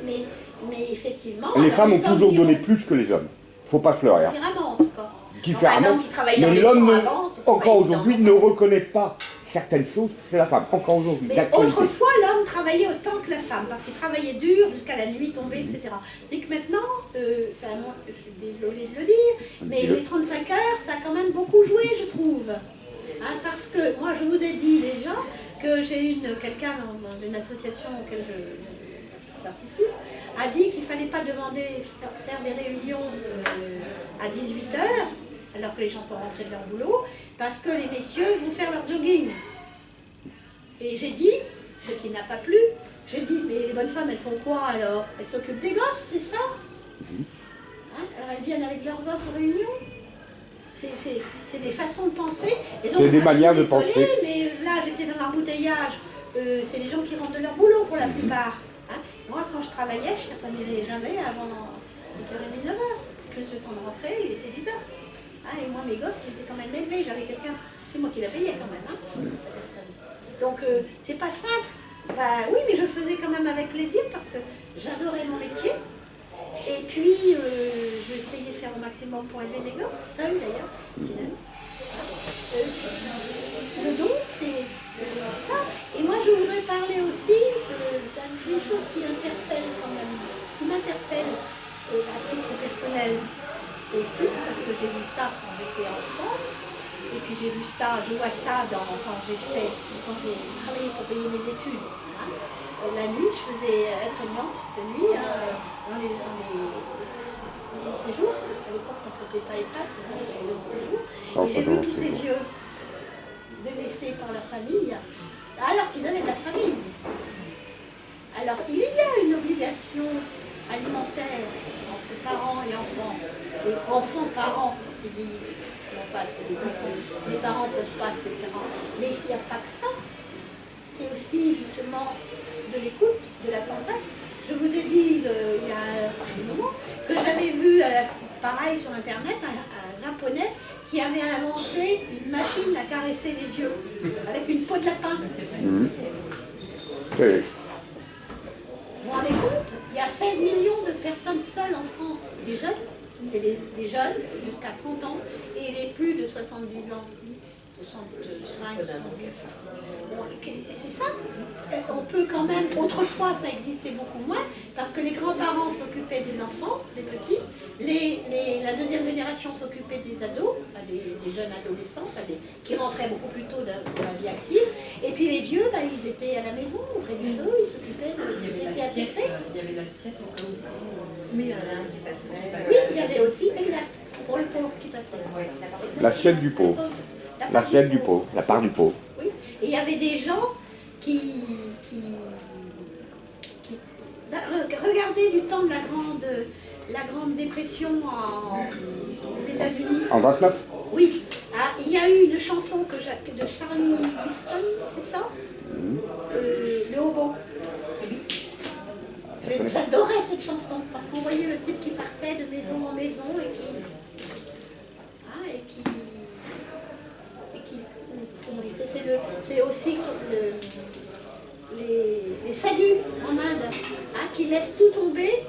mais effectivement. Les alors, femmes ont les hommes toujours diront donné plus que les hommes. Faut pas se leurrer. différemment en tout cas. Différemment. Enfin, un homme qui travaillait dans Mais les l'homme, champs avant, c'était pas encore évident. aujourd'hui, ne reconnaît pas certaines choses chez la femme. Encore aujourd'hui. Mais d'actualité. autrefois, l'homme travaillait autant que la femme, parce qu'il travaillait dur jusqu'à la nuit tombée, etc. C'est que maintenant, enfin moi, je suis désolée de le dire, mais Dis-le. les 35 heures, ça a quand même beaucoup joué, je trouve. Hein, parce que moi, je vous ai dit déjà que j'ai quelqu'un dans une association auquel je participe, a dit qu'il ne fallait pas demander faire des réunions à 18 heures, alors que les gens sont rentrés de leur boulot, parce que les messieurs vont faire leur jogging. Et j'ai dit, ce qui n'a pas plu, j'ai dit, mais les bonnes femmes, elles font quoi alors? Elles s'occupent des gosses, c'est ça? Hein, alors elles viennent avec leurs gosses en réunion? C'est des façons de penser. Et donc, C'est des moi, je suis manières de désolée, penser. mais là, j'étais dans l'embouteillage. C'est les gens qui rentrent de leur boulot pour la plupart. Hein. Moi, quand je travaillais, je ne travaillais jamais avant 8h30, 9h. Plus le temps de rentrer, il était 10h. Hein, et moi, mes gosses, ils étaient quand même élevés. J'avais quelqu'un, c'est moi qui la payais quand même. Hein. Donc, c'est pas simple. Bah, oui, mais je le faisais quand même avec plaisir parce que j'adorais mon métier. Et puis, j'ai essayé de faire au maximum pour élever mes gosses, seule d'ailleurs. Le don, c'est ça. Et moi, je voudrais parler aussi d'une chose qui interpelle quand même, qui m'interpelle à titre personnel aussi, parce que j'ai vu ça quand j'étais enfant. Et puis j'ai vu ça, je vois ça quand j'ai travaillé pour payer mes études. Hein. La nuit, je faisais aide-soignante de nuit dans les séjours. À l'époque, ça ne s'appelait pas EHPAD, ça s'appelait les séjours. Et j'ai vu tous ces vieux délaissés par leur famille, alors qu'ils avaient de la famille. Alors, il y a une obligation alimentaire entre parents et enfants, et enfants-parents qui vieillissent. Non pas, c'est les enfants, les parents ne peuvent pas, etc. Mais il n'y a pas que ça. C'est aussi justement de l'écoute, de la tendresse. Je vous ai dit il y a un moment que j'avais vu, pareil sur internet, un japonais qui avait inventé une machine à caresser les vieux avec une peau de lapin. Oui. Vous vous rendez compte? Il y a 16 millions de personnes seules en France, des jeunes, c'est des jeunes jusqu'à 30 ans, et les plus de 70 ans, 65, 74. Bon, c'est ça. On peut quand même, autrefois ça existait beaucoup moins, parce que les grands-parents s'occupaient des enfants, des petits, la deuxième génération s'occupait des ados, enfin, des jeunes adolescents, enfin, qui rentraient beaucoup plus tôt dans la vie active, et puis les vieux, bah, ils étaient à la maison, auprès du feu, ils s'occupaient, ils étaient intégrés. Il y avait l'assiette au cas où. Mais il y en a un qui passait. Oui, il y avait aussi, exact, pour le pauvre qui passait. Exact. L'assiette du pauvre. La part L'assiette du pauvre. La part du pauvre. Oui, et il y avait des gens qui regardez du temps de la grande dépression aux États-Unis. En 29? Oui, ah, il y a eu une chanson de Charlie Winston, c'est ça? Le Hobo. J'adorais cette chanson parce qu'on voyait le type qui partait de maison en maison et c'est aussi les saluts en Inde, qui laissent tout tomber.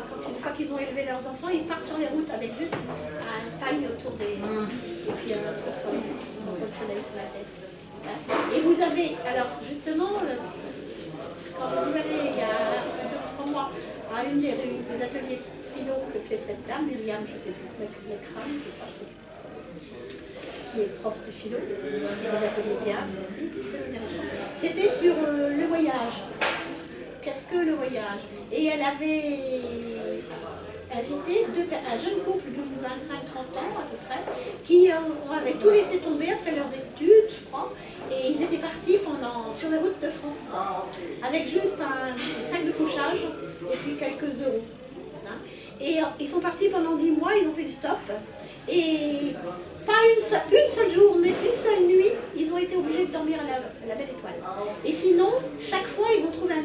Quand une fois qu'ils ont élevé leurs enfants, ils partent sur les routes avec juste un pagne autour des... et puis un truc sur le soleil sur la tête. Et vous avez, alors justement, quand vous allez, il y a 2 ou 3 mois, à une des ateliers philo que fait cette dame, Myriam, je ne sais plus, la crâne, qui est prof de philo, qui fait des ateliers théâtre aussi, c'est très intéressant. C'était sur le voyage. Qu'est-ce que le voyage? Et elle avait invité un jeune couple de 25-30 ans à peu près, qui avaient tout laissé tomber après leurs études, je crois, et ils étaient partis sur les routes de France, avec juste un sac de couchage et puis quelques euros. Et ils sont partis pendant 10 mois, ils ont fait du stop, et pas une seule journée, une seule nuit, ils ont été obligés de dormir à la Belle Étoile. Et sinon, chaque fois, ils ont trouvé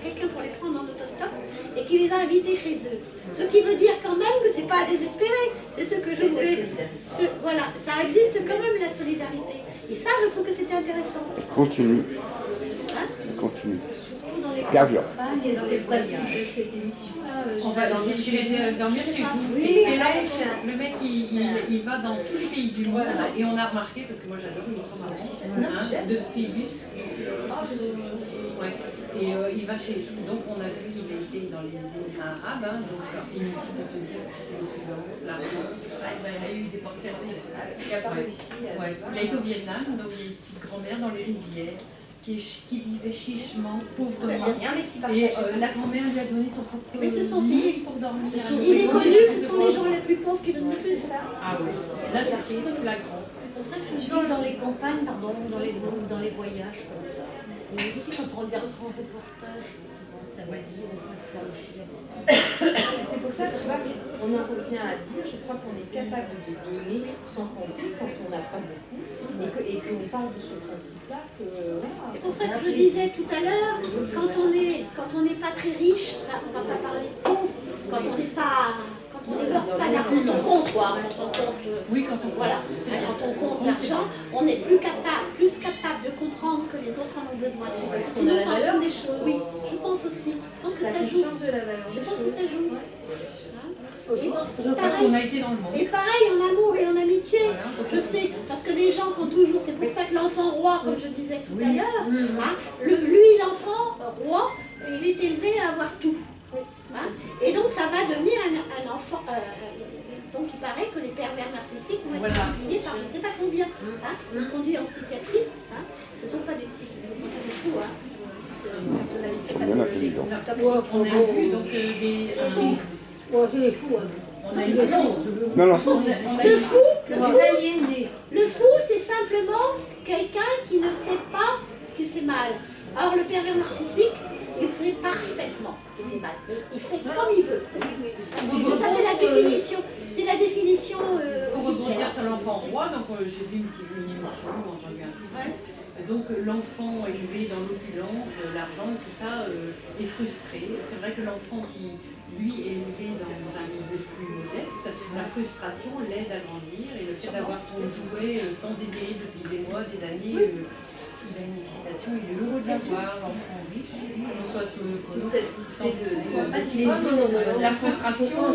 quelqu'un pour les prendre en autostop et qui les a invités chez eux. Ce qui veut dire quand même que c'est pas à désespérer. C'est ce que je voulais. Voilà, ça existe quand même la solidarité. Et ça, je trouve que c'était intéressant. Continue. Continue. Perdure. C'est dans les principes de cette émission-là. Je vais dormir chez vous. C'est là le mec il va dans tous les pays du monde et on a remarqué, parce que moi j'adore les trois marins, de Phébus. Je sais plus. Ouais. Et il va chez. Donc on a vu, il a été dans les Émirats arabes, donc inutile de te dire que c'était l'opulence, l'argent, tout ça. Et il a eu des portes fermées. Il n'a pas réussi. Il a été au Vietnam, donc il y a une petite grand-mère dans les rizières. Qui vivait chichement, pauvrement. Et la grand-mère lui a donné son propre lit pour dormir. Il est connu que ce sont les gens les plus pauvres qui donnent le plus. Ah oui, là c'est flagrant. C'est pour ça que je dis dans les campagnes, dans les voyages comme ça. Mais aussi quand on regarde un reportage, souvent ça veut dire, on voit ça aussi. C'est pour ça que on en revient à dire, je crois qu'on est capable de donner sans compter quand on n'a pas beaucoup. Et qu'on parle de ce principe-là. C'est pour ça que je disais tout à l'heure, quand on n'est pas très riche, on ne va pas parler de pauvre, quand on n'est pas d'argent, quand on compte, quand on compte l'argent, on est plus capable de comprendre que les autres en ont besoin. Sinon, on a la valeur des choses. Oui, je pense aussi. Je pense que ça joue. Je pense que ça joue. Parce qu'on a été dans le monde. Et pareil en amour et en amitié, je sais, parce que les gens comptent toujours, c'est pour ça que l'enfant roi, comme je disais tout à l'heure, lui l'enfant roi, il est élevé à avoir tout. Et donc ça va devenir un enfant. Donc il paraît que les pervers narcissiques vont être multipliés par je ne sais pas combien. C'est ce qu'on dit en psychiatrie. Ce ne sont pas des psychiques, ce ne sont pas des fous. C'est bien intelligent. On a vu donc des... c'est les fous. On a une Non. Le fou, c'est simplement quelqu'un qui ne sait pas qu'il fait mal. Alors le pervers narcissique, il sait parfaitement qu'il fait mal. Mais il fait comme il veut. Ça, c'est la définition. C'est la définition Pour officielle. rebondir sur l'enfant roi, donc j'ai vu une émission où on a entendu un truc. Donc l'enfant élevé dans l'opulence, l'argent, tout ça, est frustré. C'est vrai que l'enfant qui, lui, est élevé dans un milieu plus modeste, la frustration l'aide à grandir et le fait d'avoir son jouet tant désiré depuis des mois, des années, il a une excitation, il est heureux de l'avoir, l'enfant riche, soit satisfait de plaisir. La frustration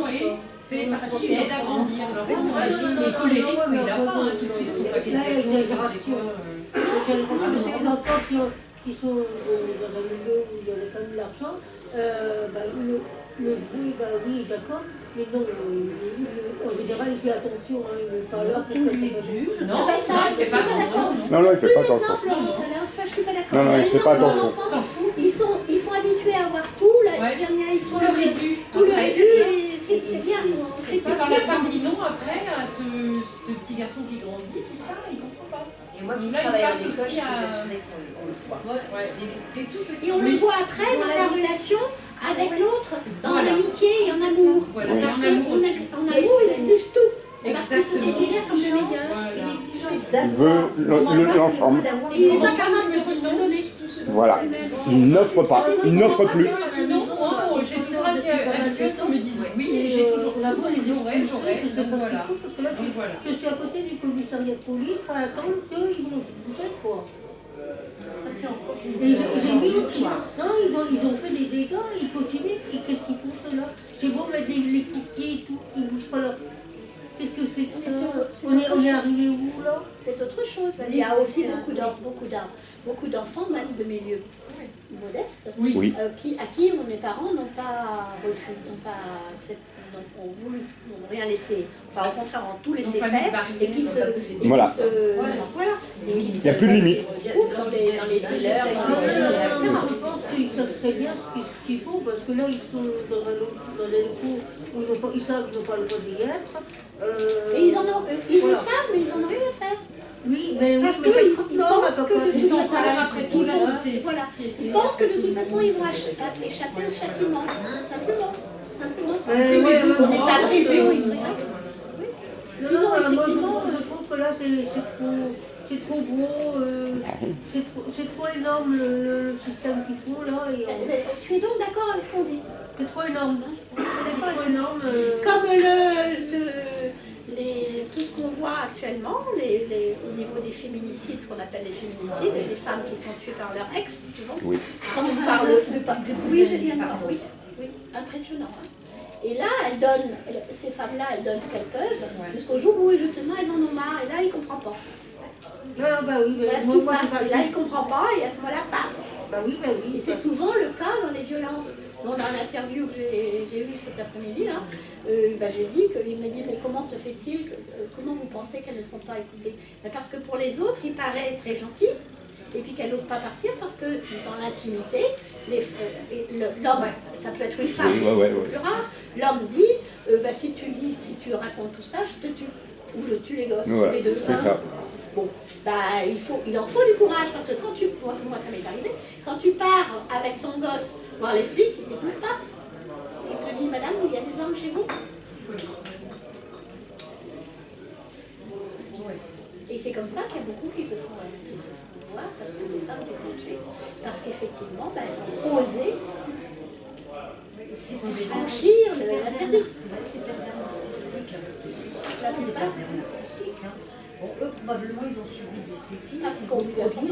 fait partie, aide à grandir. L'enfant est colérique, mais il n'a pas tout de suite son paquet de gâteaux. J'ai rencontré des enfants qui sont dans un milieu où il y avait quand même de l'argent. Le jouet, oui, d'accord, mais non, en général, il fait attention, il n'est pas là pour que ça Non, ça, il ne fait pas attention. Non, il ne fait pas attention. Maintenant, Florence, ça, je ne suis pas d'accord. Non, il ne fait pas attention. Les enfants, ils sont habitués à avoir tout, la dernière iPhone, tout le rédu, et c'est bien. Et quand la femme dit non, après, à ce petit garçon qui grandit, tout ça, il ne comprend pas. Et moi qui Là, il travaille en passe école, aussi je peux à... t'assurer qu'on le voit. Et on le voit après dans la relation avec l'autre, dans l'amitié et en amour. Voilà. Parce En qu'en amour, il exige tout. Parce qu'il se Exactement. considère comme le meilleur. Voilà. Il veut l'ensemble. Et il n'est pas capable de donner. Voilà. Il n'offre pas. Il n'offre plus. Non, après, les J'aurais, expulser, je sais donc pas ce voilà. qu'il faut, parce que là, Donc voilà. je suis à côté du commissariat de police à attendre qu'ils vont se bouger, quoi. Ça, c'est encore une Et j'ai vu qu'ils ils ont fait des dégâts, ils continuent, et qu'est-ce qu'ils font ceux-là? J'ai beau mettre les courtiers et tout, ils ne bougent pas là. Qu'est-ce que c'est que ça? On est arrivé où là? C'est autre chose. Il y a aussi beaucoup d'enfants, même de milieux modestes, Oui. à qui les parents n'ont pas refusé, ont voulu n'ont rien laissé, enfin au contraire ont tout laissé N'ont pas mis de faire, barrière, et qui n'ont se, pas poussé. Voilà. Il n'y a plus de limite. Dans les thrillers, Je pense qu'ils savent très bien ce qu'il faut, parce que là ils sont dans les locaux où ils savent qu'ils n'ont pas le droit d'y être. et ils le savent, mais ils n'en ont rien à faire. Oui, mais Parce mais qu'ils ça coûte pensent pas, que de papa. toute Ils sont façon, quand même après tout la santé. voilà, ils pensent que de toute façon ils vont échapper au châtiment, tout simplement. Parce Ouais, que on n'est ouais, pas de ouais, raison, ouais. ils sont Non, Sinon, moi effectivement, je trouve que là c'est trop gros, c'est trop énorme le système qu'ils font là. Et tu es donc d'accord avec ce qu'on dit? c'est trop énorme. C'est trop énorme. Comme tout ce qu'on voit actuellement, au niveau des féminicides, ce qu'on appelle les féminicides, les femmes qui sont tuées par leur ex, souvent. Oui. On parle oui, je viens de voir, oui, impressionnant. Hein. Et là, ces femmes-là, elles donnent ce qu'elles peuvent, jusqu'au jour où justement elles en ont marre, et là, ils ne comprennent pas. Ah, bah oui, Voilà ce qui se passe, et là, ils ne comprennent pas, et à ce moment-là, paf. Bah oui. Et c'est souvent le cas dans les violences. Dans l'interview que j'ai eue cet après-midi, là, j'ai dit qu'il me dit mais comment se fait-il, comment vous pensez qu'elles ne sont pas écoutées? Parce que pour les autres, il paraît très gentil, et puis qu'elle n'ose pas partir parce que dans l'intimité, l'homme, ça peut être une femme, c'est plus rare, l'homme dit, si tu racontes tout ça, je te tue. Ou je tue les gosses, Voilà, les deux. c'est ça. Bon, il en faut du courage parce que moi ça m'est arrivé, quand tu pars avec ton gosse voir les flics, ils ne t'écoutent pas. Ils te disent, madame, il y a des armes chez vous. Et c'est comme ça qu'il y a beaucoup qui se font voir, parce que des femmes qui sont tuées, parce qu'effectivement, elles ont osé franchir l'interdit. C'est pervers narcissique, parce que ce sont des pervers narcissiques. Bon, eux, probablement, ils ont subi des sévices.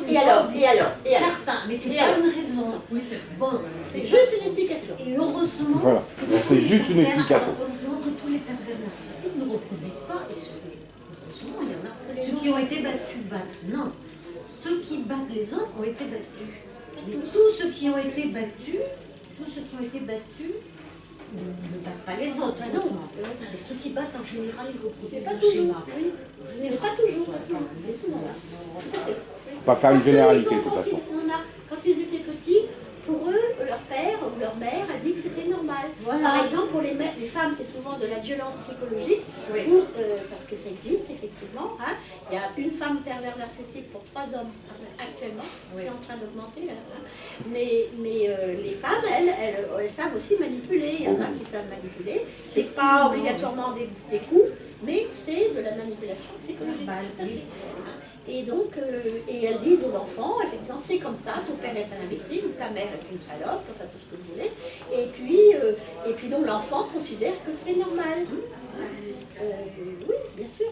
Et alors Certains, mais c'est pas une raison. Oui, c'est vrai. Bon, c'est juste une explication. et heureusement, Voilà. C'est juste une explication. heureusement que tous les pervers narcissiques ne reproduisent pas. Et heureusement, il y en a. Ceux qui ont été battus battent. Non. Ceux qui battent les autres ont été battus. Mais tous ceux qui ont été battus ne battent pas les autres, heureusement. Mais ceux qui battent, en général, ils reproduisent Pas un toujours, schéma. oui. Mais pas toujours, mais souvent. Tout à fait. Faut pas faire une Parce que généralité ils de ont toute façon. quand ils étaient petits, pour eux, leur père ou leur mère a dit que c'était normal. Voilà. Par exemple, pour les femmes, c'est souvent de la violence psychologique, parce que ça existe effectivement. Hein. Il y a une femme pervers narcissique pour 3 hommes actuellement, c'est en train d'augmenter. Mais les femmes, elles savent aussi manipuler. Il y en a qui savent manipuler. C'est pas obligatoirement des coups, mais c'est de la manipulation psychologique. Tout à fait. Et donc, et elles disent aux enfants, effectivement, c'est comme ça, ton père est un imbécile, ou ta mère est une salope, enfin tout ce que vous voulez. Et puis donc l'enfant considère que c'est normal. Oui, bien sûr.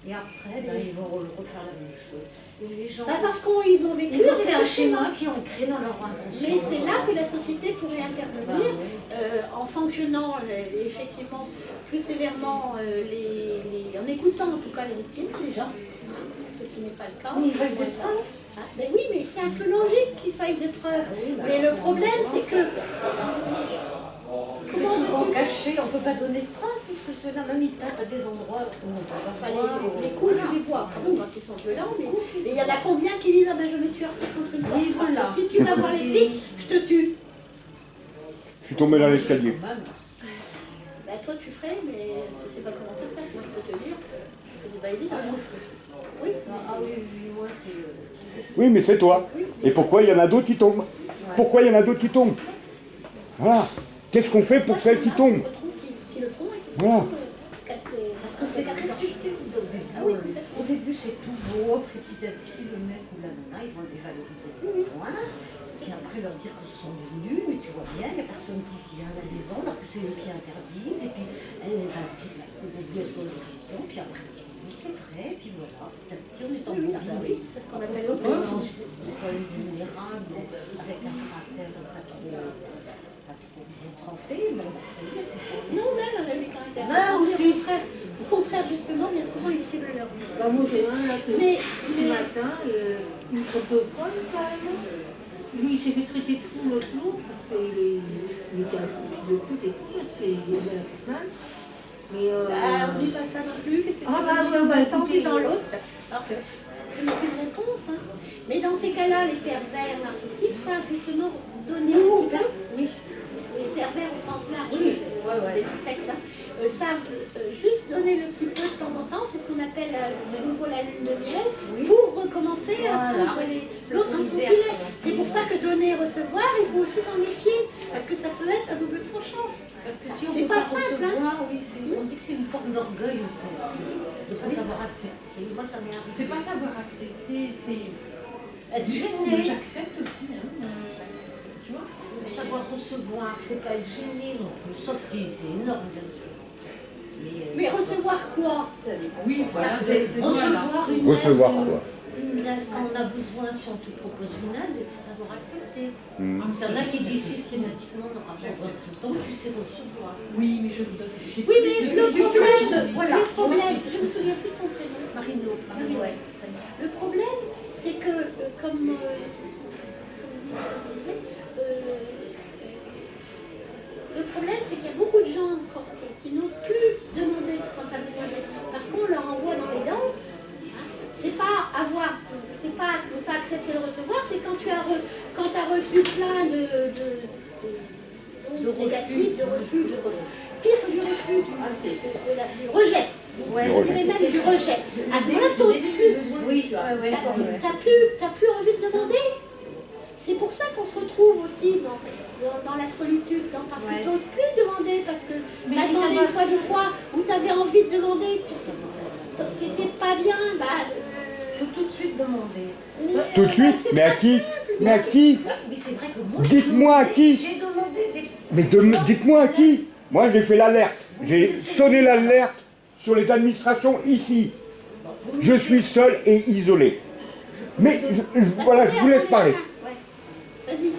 Et après, ils vont refaire la même chose. Et les gens, Parce qu'ils ont vécu ils ont fait ce un schéma qui est ancré dans leur inconscient. Mais c'est là que la société pourrait intervenir en sanctionnant effectivement plus sévèrement, en écoutant en tout cas les victimes déjà. Ce qui n'est pas le cas. Il faille des preuves. Mais oui, mais c'est un peu logique qu'il faille des preuves. Mais le problème, c'est que... C'est souvent caché, on ne peut pas donner de preuves, puisque ceux-là, même ils tapent à des endroits où on ne peut pas voir. Les coups, tu les vois quand même quand ils sont violents, mais il y en a combien qui disent « Ah ben je me suis heurtée contre une porte, parce que si tu vas voir les flics, je te tue. » Je suis tombé dans l'escalier. Ben toi tu ferais, mais tu ne sais pas comment ça se passe. Moi je peux te dire que c'est pas évident. Oui. Moi c'est... Oui, mais c'est toi. Et pourquoi il y en a d'autres qui tombent? Pourquoi il y en a d'autres qui tombent? Voilà. Qu'est-ce qu'on fait pour celles qui tombent? Je trouve qu'ils le font et qu'ils Voilà. Parce que c'est très subtil au début. Ah oui, Au début, c'est tout beau, après petit à petit, le mec ou la nana, ils vont dévaloriser le besoin. Puis après leur dire que ce sont des nuls, mais tu vois bien, il n'y a personne qui vient à la maison, alors que c'est eux qui interdisent, et puis elle va se dire, au début elle se pose des questions, puis après elle dit oui c'est vrai, puis voilà, petit à petit on est en Oui, bon oui, c'est ce qu'on appelle le ensuite, des fois vulnérable, avec un caractère pas trop bien trempé, mais ça y est, c'est fait. Non, mais elle a eu le caractère. Ah, aussi. Au contraire, justement, bien souvent, ils ciblent leur vie. Bah, moi j'ai un là que Mais- ce matin, une traite de folle carrément. Lui il s'est fait traiter de fou l'autre jour parce qu'il était un fou de pute et tout, parce qu'il avait la plainte. Mais On dit pas ça non plus, qu'est-ce que tu Ah, veux bah, dire ouais, dans bah, un sens et écoutez, dans l'autre. Alors que ce n'est qu'une réponse. Hein. Mais dans ces cas-là, les pervers narcissiques savent justement donner un petit peu. Oui. Les pervers au sens large, ouais. du sexe, hein, savent juste donner le petit peu de temps en temps, c'est ce qu'on appelle de nouveau la lune de miel, pour recommencer à Voilà. prendre l'autre dans son filet. C'est pour ça que donner et recevoir, il faut aussi s'en méfier, parce que ça peut être un double tranchant. Parce que si on C'est peut pas simple, hein. recevoir, oui, on dit que c'est une forme d'orgueil aussi, de ne pas savoir accepter. Moi, ça m'est arrivé. C'est pas savoir accepter, c'est. Être Moi, gêné, j'accepte aussi, hein. Tu vois? savoir recevoir, il ne faut pas être gêné non plus, sauf si c'est énorme, bien sûr. Mais recevoir quoi? Oui, voilà. Recevoir une Recevoir aide, quoi? quand on a besoin, si on te propose une aide, il faut savoir accepter. Hmm. Il y en a qui disent systématiquement de rapport. Donc tu sais recevoir. Oui, mais je le donne. J'ai Oui, plus mais de le culture. problème, Voilà. le problème, je me souviens plus de ton prénom. Marino, ouais. Le problème, c'est que, comme disait, le problème, c'est qu'il y a beaucoup de gens qui n'osent plus demander quand tu as besoin d'aide, parce qu'on leur envoie dans les dents. C'est pas avoir, c'est pas ne pas accepter de recevoir, c'est quand tu as reçu plein de négatifs, de refus, pire que du refus, du rejet. Ouais, C'est même du rejet. À ce moment-là, tu n'as Oui, plus envie de demander. C'est pour ça qu'on se retrouve aussi dans la solitude, parce que Ouais. tu n'oses plus demander, parce que tu as si demandé ça va- une fois, deux fois, ou tu avais envie de demander, tu n'étais pas bien, Il faut tout de suite demander. Tout de suite? c'est Mais à pas qui? simple, Mais à qui? Oui, c'est vrai que moi, Dites-moi à qui? j'ai demandé des... Mais dites-moi à qui? Moi j'ai fait l'alerte. J'ai sonné l'alerte sur les administrations ici. Je suis seul et isolé. Mais voilà, je vous laisse parler. Ouais. Vas-y.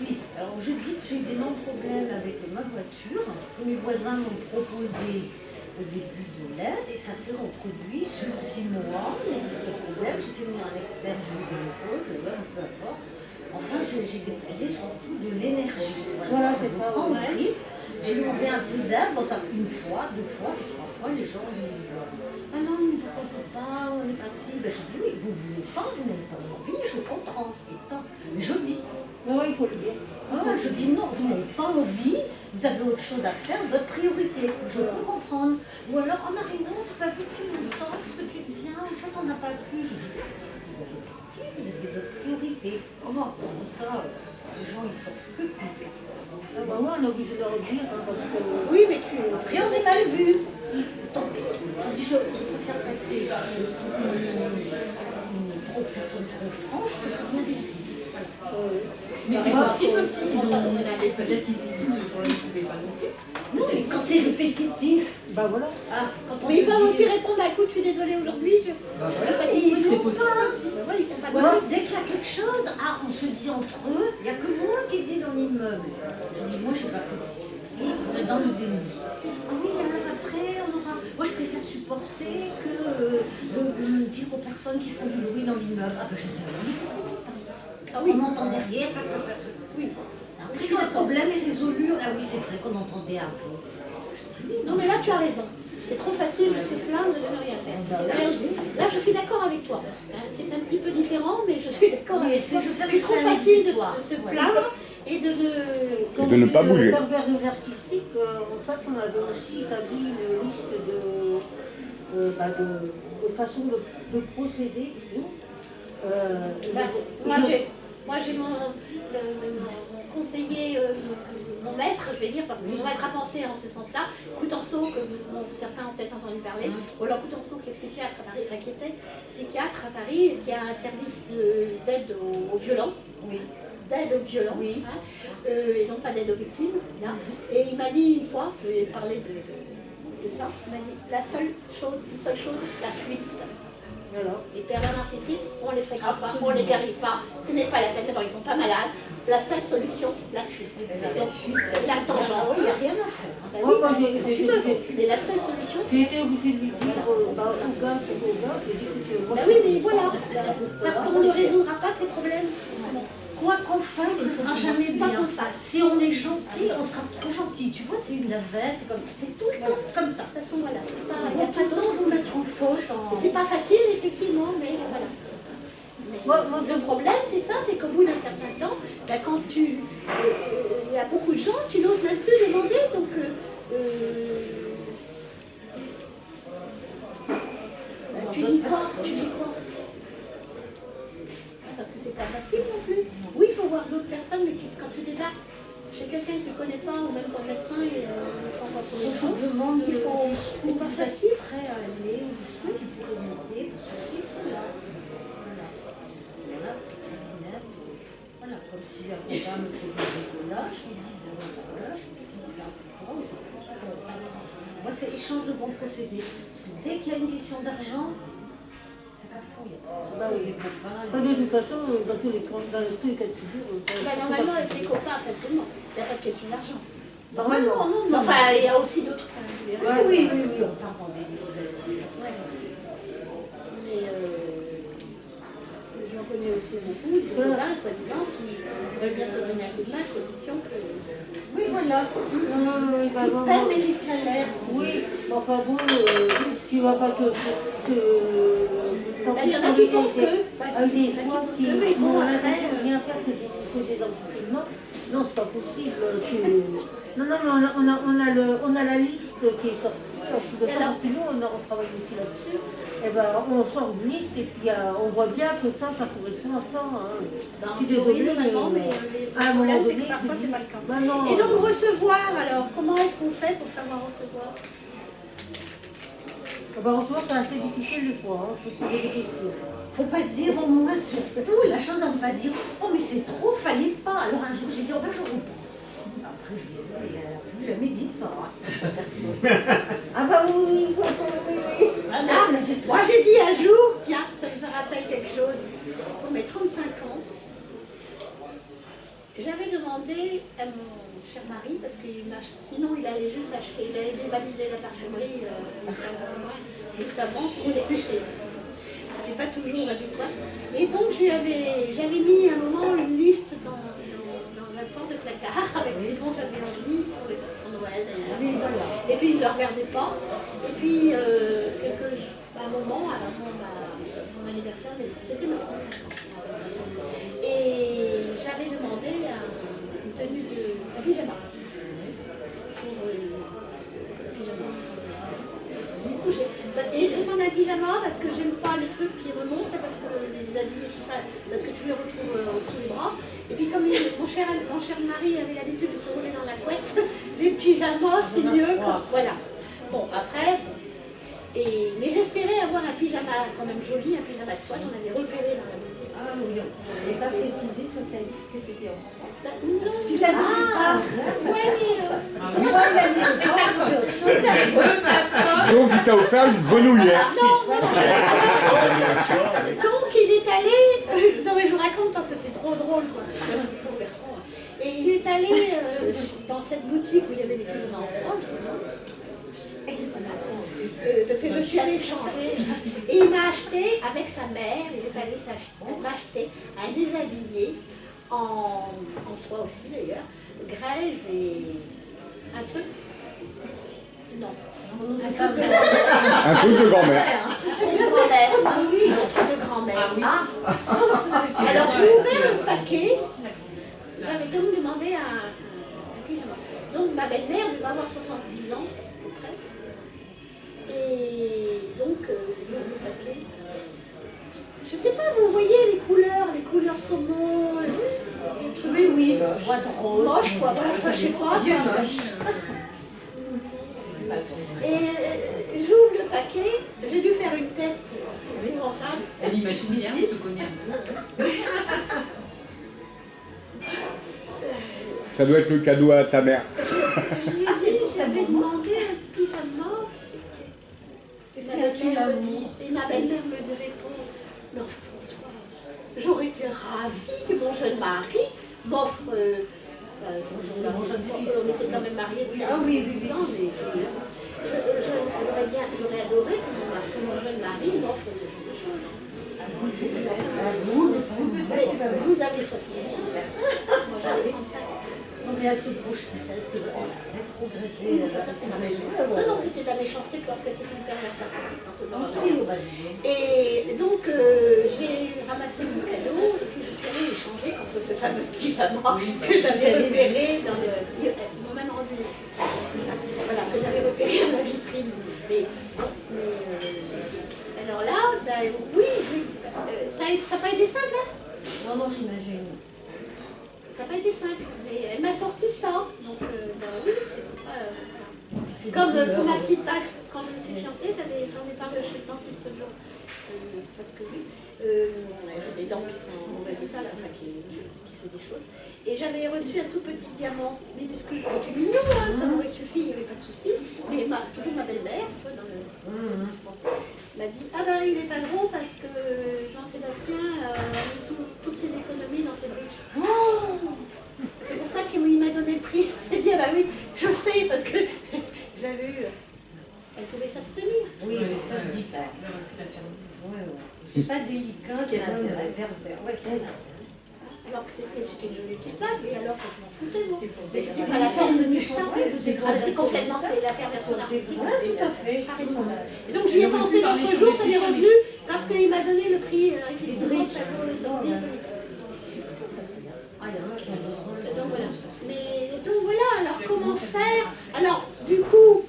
Oui, alors je dis que j'ai d'énormes problèmes avec ma voiture, que mes voisins m'ont proposé au début de l'aide et ça s'est reproduit sur 6 mois, il existe un problème, j'ai fait venir un expert de cause, peu importe. Enfin, j'ai gaspillé surtout de l'énergie. Voilà, c'est ça, prend au ouais. trip. J'ai demandé un peu d'aide, bon, ça une fois, deux fois, puis trois fois, les gens me disent ah non, pourquoi on peut pas, on n'est pas si. Ben, je dis oui, vous ne voulez pas, vous n'avez pas envie, je comprends. Et tant, mais je dis. ouais, il faut le dire. Ah, je dis non, vous n'avez pas envie, vous avez autre chose à faire, votre priorité. Je peux comprendre. Ou alors, oh Marino, on t'a pas vu depuis longtemps, qu'est-ce que tu deviens? En fait, on n'a pas pu. Je dis, vous avez pas envie, vous avez d'autres priorités. Oh non, on dit ça, les gens ils sont que plus. Ah bah ouais, on est obligé de leur dire, hein, parce que... Oui, mais tu Parce qu'on est mal vu. Tant pis. Je dis, je préfère passer une personne trop franche que rien d'ici. Mais c'est possible aussi. Peut-être qu'ils ce jour-là, ils ne pouvaient pas non plus. Non, mais quand c'est répétitif. Bah voilà. Ah, quand on Mais ils te peuvent dit- aussi répondre à écoute, je suis désolée aujourd'hui, je suis pas Ils disponible. font possible pas. aussi. Ben voilà, ils font pas de Voilà, dès qu'il y a quelque chose, ah, on se dit entre eux, il n'y a que moi qui dis dans l'immeuble. Je dis, moi, je n'ai pas fait psychiatrie, on est dans le déni. Ah oui, mais alors après, on aura. Moi, je préfère supporter que de dire aux personnes qui font du bruit dans l'immeuble. Ah ben, je dis, ah oui, parce qu'on entend derrière. Oui. Après, quand le problème est résolu, ah oui, c'est vrai qu'on entendait un peu. Je dis, oui, Non, mais là, tu as raison. C'est trop facile de se plaindre de ne rien faire. Là, je suis d'accord avec toi. C'est un petit peu différent, mais je suis d'accord Oui, avec toi. je fais C'est trop un facile de exutoire. se Ouais. plaindre et de Et de ne pas bouger. Le pervers narcissique, en fait, on avait aussi établi une liste de façons de procéder. Moi, Moi, j'ai mon conseiller, mon maître, je vais dire, parce que mon maître a pensé en ce sens-là, Coutenceau, que certains ont peut-être entendu parler, ou alors Coutenceau qui est psychiatre à Paris, enfin qui était psychiatre à Paris, qui a un service d'aide aux violents. Oui. D'aide aux violents, Oui. hein, et non pas d'aide aux victimes. Là. Et il m'a dit une fois, je lui ai parlé de ça, il m'a dit une seule chose, la fuite. Alors, Les pervers narcissiques, on ne les fréquente pas, Absolument. on ne les guérit pas, ce n'est pas la peine, d'abord ils ne sont pas malades. La seule solution, la fuite. La fuite. La tangente. Il n'y a rien à faire. Bah Moi, oui, moi, quand tu veux. Mais la seule solution, c'est... j'ai été obligée de lui dire, au gars, c'est au gars, j'ai dit que moi, Bah oui, mais voilà. Parce qu'on ne résoudra pas tes problèmes. Quoi qu'on fasse, ce ne sera jamais Pas bien. qu'on fasse. Si on est gentil, on sera trop gentil. Tu vois, c'est une lavette, c'est tout le temps comme ça. De toute façon, voilà, c'est pas... On Il n'y va a tout pas le temps d'autre vous mettre solution. en faute. En... C'est pas facile, effectivement, mais voilà. Mais Moi, le problème, c'est ça, c'est qu'au bout d'un certain temps, bah, quand tu... Il y a beaucoup de gens, tu n'oses même plus demander, donc... tu dis quoi? Tu fais quoi? Parce que c'est pas facile non plus. Oui, il faut voir d'autres personnes, mais quand tu débarques chez quelqu'un que tu ne connais pas, ou même ton médecin, et il faut encore trouver Je me demande il faut... jusqu'où C'est pas vous êtes facile. prêt à aller, ou jusqu'où tu pourrais monter pour ceci, cela. Voilà. Voilà, c'est cabinet. Voilà, comme si un copain me fait du bricolage, je lui dis, voilà, je fais ci, ça, pour toi, ou tout ça, moi, c'est échange de bons procédés. Parce que dès qu'il y a une question d'argent, c'est pas fou, il y a Bah oui. les copains. de toute façon, dans tous les cas de figure, Bah, normalement, avec les copains, facilement, il n'y a pas de question d'argent. Normalement, non, Mais enfin, il y a aussi d'autres. Enfin, je les règles. Oui, on part dans des dérivatifs. Mais j'en connais aussi beaucoup de copains, soi-disant, qui veulent bien te donner un coup de main à condition que. Oui, voilà. Ils perdent des petits salaires. Oui, enfin bon, tu vas pas te... Il y en a qui pensent que. Bah, avec il y des en a soins qui qui pensent que, mais bon, n'ont après. l'intention de rien faire que des entraînements. Non, c'est pas possible. Non, mais on a la liste qui est sortie. De ça, parce que nous, on travaille aussi là-dessus. Et ben, on sort une liste et puis on voit bien que ça correspond à ça. Hein. Je suis désolée, normalement, mais à un le moment problème, c'est donné, que parfois, c'est pas le cas. bah non, Et donc, recevoir, alors, comment est-ce qu'on fait pour savoir recevoir? en soi, c'est assez difficile des fois. Il faut se poser des questions. Faut pas dire, moi surtout, la chance de ne pas dire, oh mais c'est trop, fallait pas. Alors un jour j'ai dit, oh ben je reprends. Après je lui ai dit, elle n'a plus jamais dit ça. Ah bah oui. Ah, moi j'ai dit un jour, tiens, ça me rappelle quelque chose, pour mes 35 ans, j'avais demandé à mon cher mari, parce que sinon il allait juste acheter, il allait dévaliser la parfumerie juste avant, c'était pas toujours adéquat. Et donc j'avais mis à un moment une liste dans la porte de placard avec ce dont j'avais envie pour Noël. Et puis il ne le regardait pas. Et puis un moment avant mon anniversaire, c'était mes 35 ans. Et j'avais demandé une tenue un pyjama. Pour le pyjama. Coucher. Et je demande un pyjama parce que j'aime pas les trucs qui remontent, parce que les habits et tout ça, parce que tu les retrouves sous les bras. Et puis comme mon cher mari avait l'habitude de se rouler dans la couette, les pyjamas c'est mieux. Voilà. Bon, après, mais j'espérais avoir un pyjama quand même joli, un pyjama de soie, j'en avais repéré dans la boutique. Ah oui, on n'avait pas précisé sur ta liste que c'était en soie. Non, Parce qu'il a dit, Donc il t'a offert une grenouillère. Donc il est allé, non mais je vous raconte parce que c'est trop drôle quoi, parce que pour garçon. Et il est allé dans cette boutique où il y avait des pyjamas en soie justement. Parce que je suis allée changer et il m'a acheté avec sa mère, il est allé m'acheter un déshabillé en soie aussi d'ailleurs, grève et un truc sexy. Non. Un truc de grand-mère. De grand-mère. Ah oui, un truc de grand-mère. Ah. Alors j'ai ouvert le paquet, j'avais donc demandé un pyjama. Donc ma belle-mère devait avoir 70 ans à peu près. Et donc j'ouvre le paquet. Je sais pas, vous voyez les couleurs vin saumon, des trucs Oui, bois de rose. moches, quoi. Voilà, enfin, je sais pas. Vieux quoi. moche. Et j'ouvre le paquet, j'ai dû faire une tête épouvantable. Elle imagine bien, on peut connaître. Ça doit être le cadeau à ta mère. J'avais demandé un pyjama, et ma belle-mère me dit répond, non François, j'aurais été ravie que mon jeune mari m'offre, mon jeune fils, on était quand même mariés depuis 10 ans, mais j'aurais adoré que mon jeune mari m'offre ce genre de choses. Vous avez 70 ans, moi j'avais 35 ans. Non, mais elle se projetait, elle se rétrogradait. Ça, c'est la méchanceté. Non, c'était de la méchanceté parce que c'était une perverse narcissique. Et donc, j'ai ramassé mon cadeau et puis je suis allée échanger contre ce fameux pyjama que j'avais repéré dans le. Ils m'ont même rendu les sous. Voilà, que j'avais repéré dans la vitrine. Alors là, ben, oui, ça n'a pas été simple, hein? Non, j'imagine. Ça n'a pas été simple, mais elle m'a sorti ça. Donc, oui, c'était pas. Comme pour ma petite bague, quand je me suis fiancée, j'en ai parlé chez le dentiste l'autre jour. Parce que oui, j'ai des dents qui sont en mauvais état, là, enfin qui se déchaussent. Et j'avais reçu un tout petit diamant minuscule, qui était mignon, hein, ça m'aurait suffi, il n'y avait pas de souci. Mais toujours ma belle-mère, tu vois, dans le m'a dit ah ben il est pas gros parce que Jean-Sébastien a mis toutes ses économies dans ses briques. Oh, c'est pour ça qu'il m'a donné le prix. J'ai dit ah ben oui, je sais parce que j'avais eu. Elle pouvait s'abstenir. Oui, mais ça se dit pas. C'est pas délicat, c'est l'intérêt pervers. Ouais, c'est alors que c'était une jolie petite bague, et alors que je m'en foutais, moi. Mais c'était pas pas la forme de méchanceté, de dégradation. c'est complètement, c'est la perversion narcissique. Ouais, tout à fait. Par essence. Et donc j'y ai pensé l'autre jour, ça m'est revenu, parce qu'il m'a donné le prix, effectivement, ça vaut le solide. Donc voilà. Mais donc voilà, alors comment faire? Alors, du coup,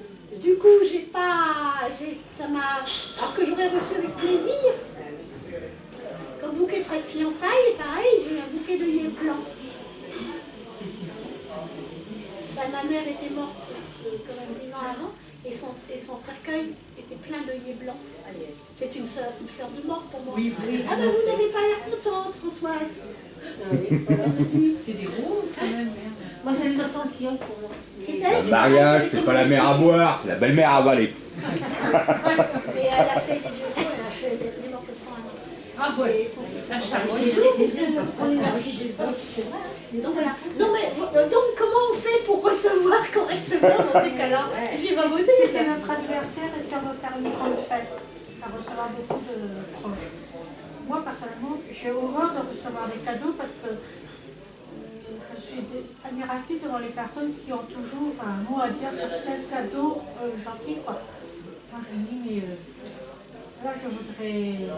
ça m'a, alors que j'aurais reçu avec plaisir, comme bouquet de fiançailles, pareil, j'ai un bouquet d'œillets blancs. Ma mère était morte quand même 10 ans avant, et son cercueil était plein d'œillets blancs. C'est une fleur de mort pour moi. Oui, ah ben vous n'avez pas l'air contente, Françoise. c'est des roses quand même. Moi j'ai une attention pour moi. C'est elle Le qui mariage, c'est pas la mère à boire, c'est la belle-mère à avaler. Et elle a fait des vieux jours, elle est morte sans un an. Ah ouais, Et son fils la a charlotte. On l'énergie des autres, c'est vrai. Donc voilà. Non mais donc comment on fait pour recevoir correctement dans ces cas-là? J'y vais vous Si c'est dire. notre anniversaire et si on veut faire une grande fête, à recevoir beaucoup de proches. Moi personnellement, j'ai horreur de recevoir des cadeaux parce que je suis admirative devant les personnes qui ont toujours un mot à dire sur tel cadeau gentil, quoi. Moi je me dis mais là je voudrais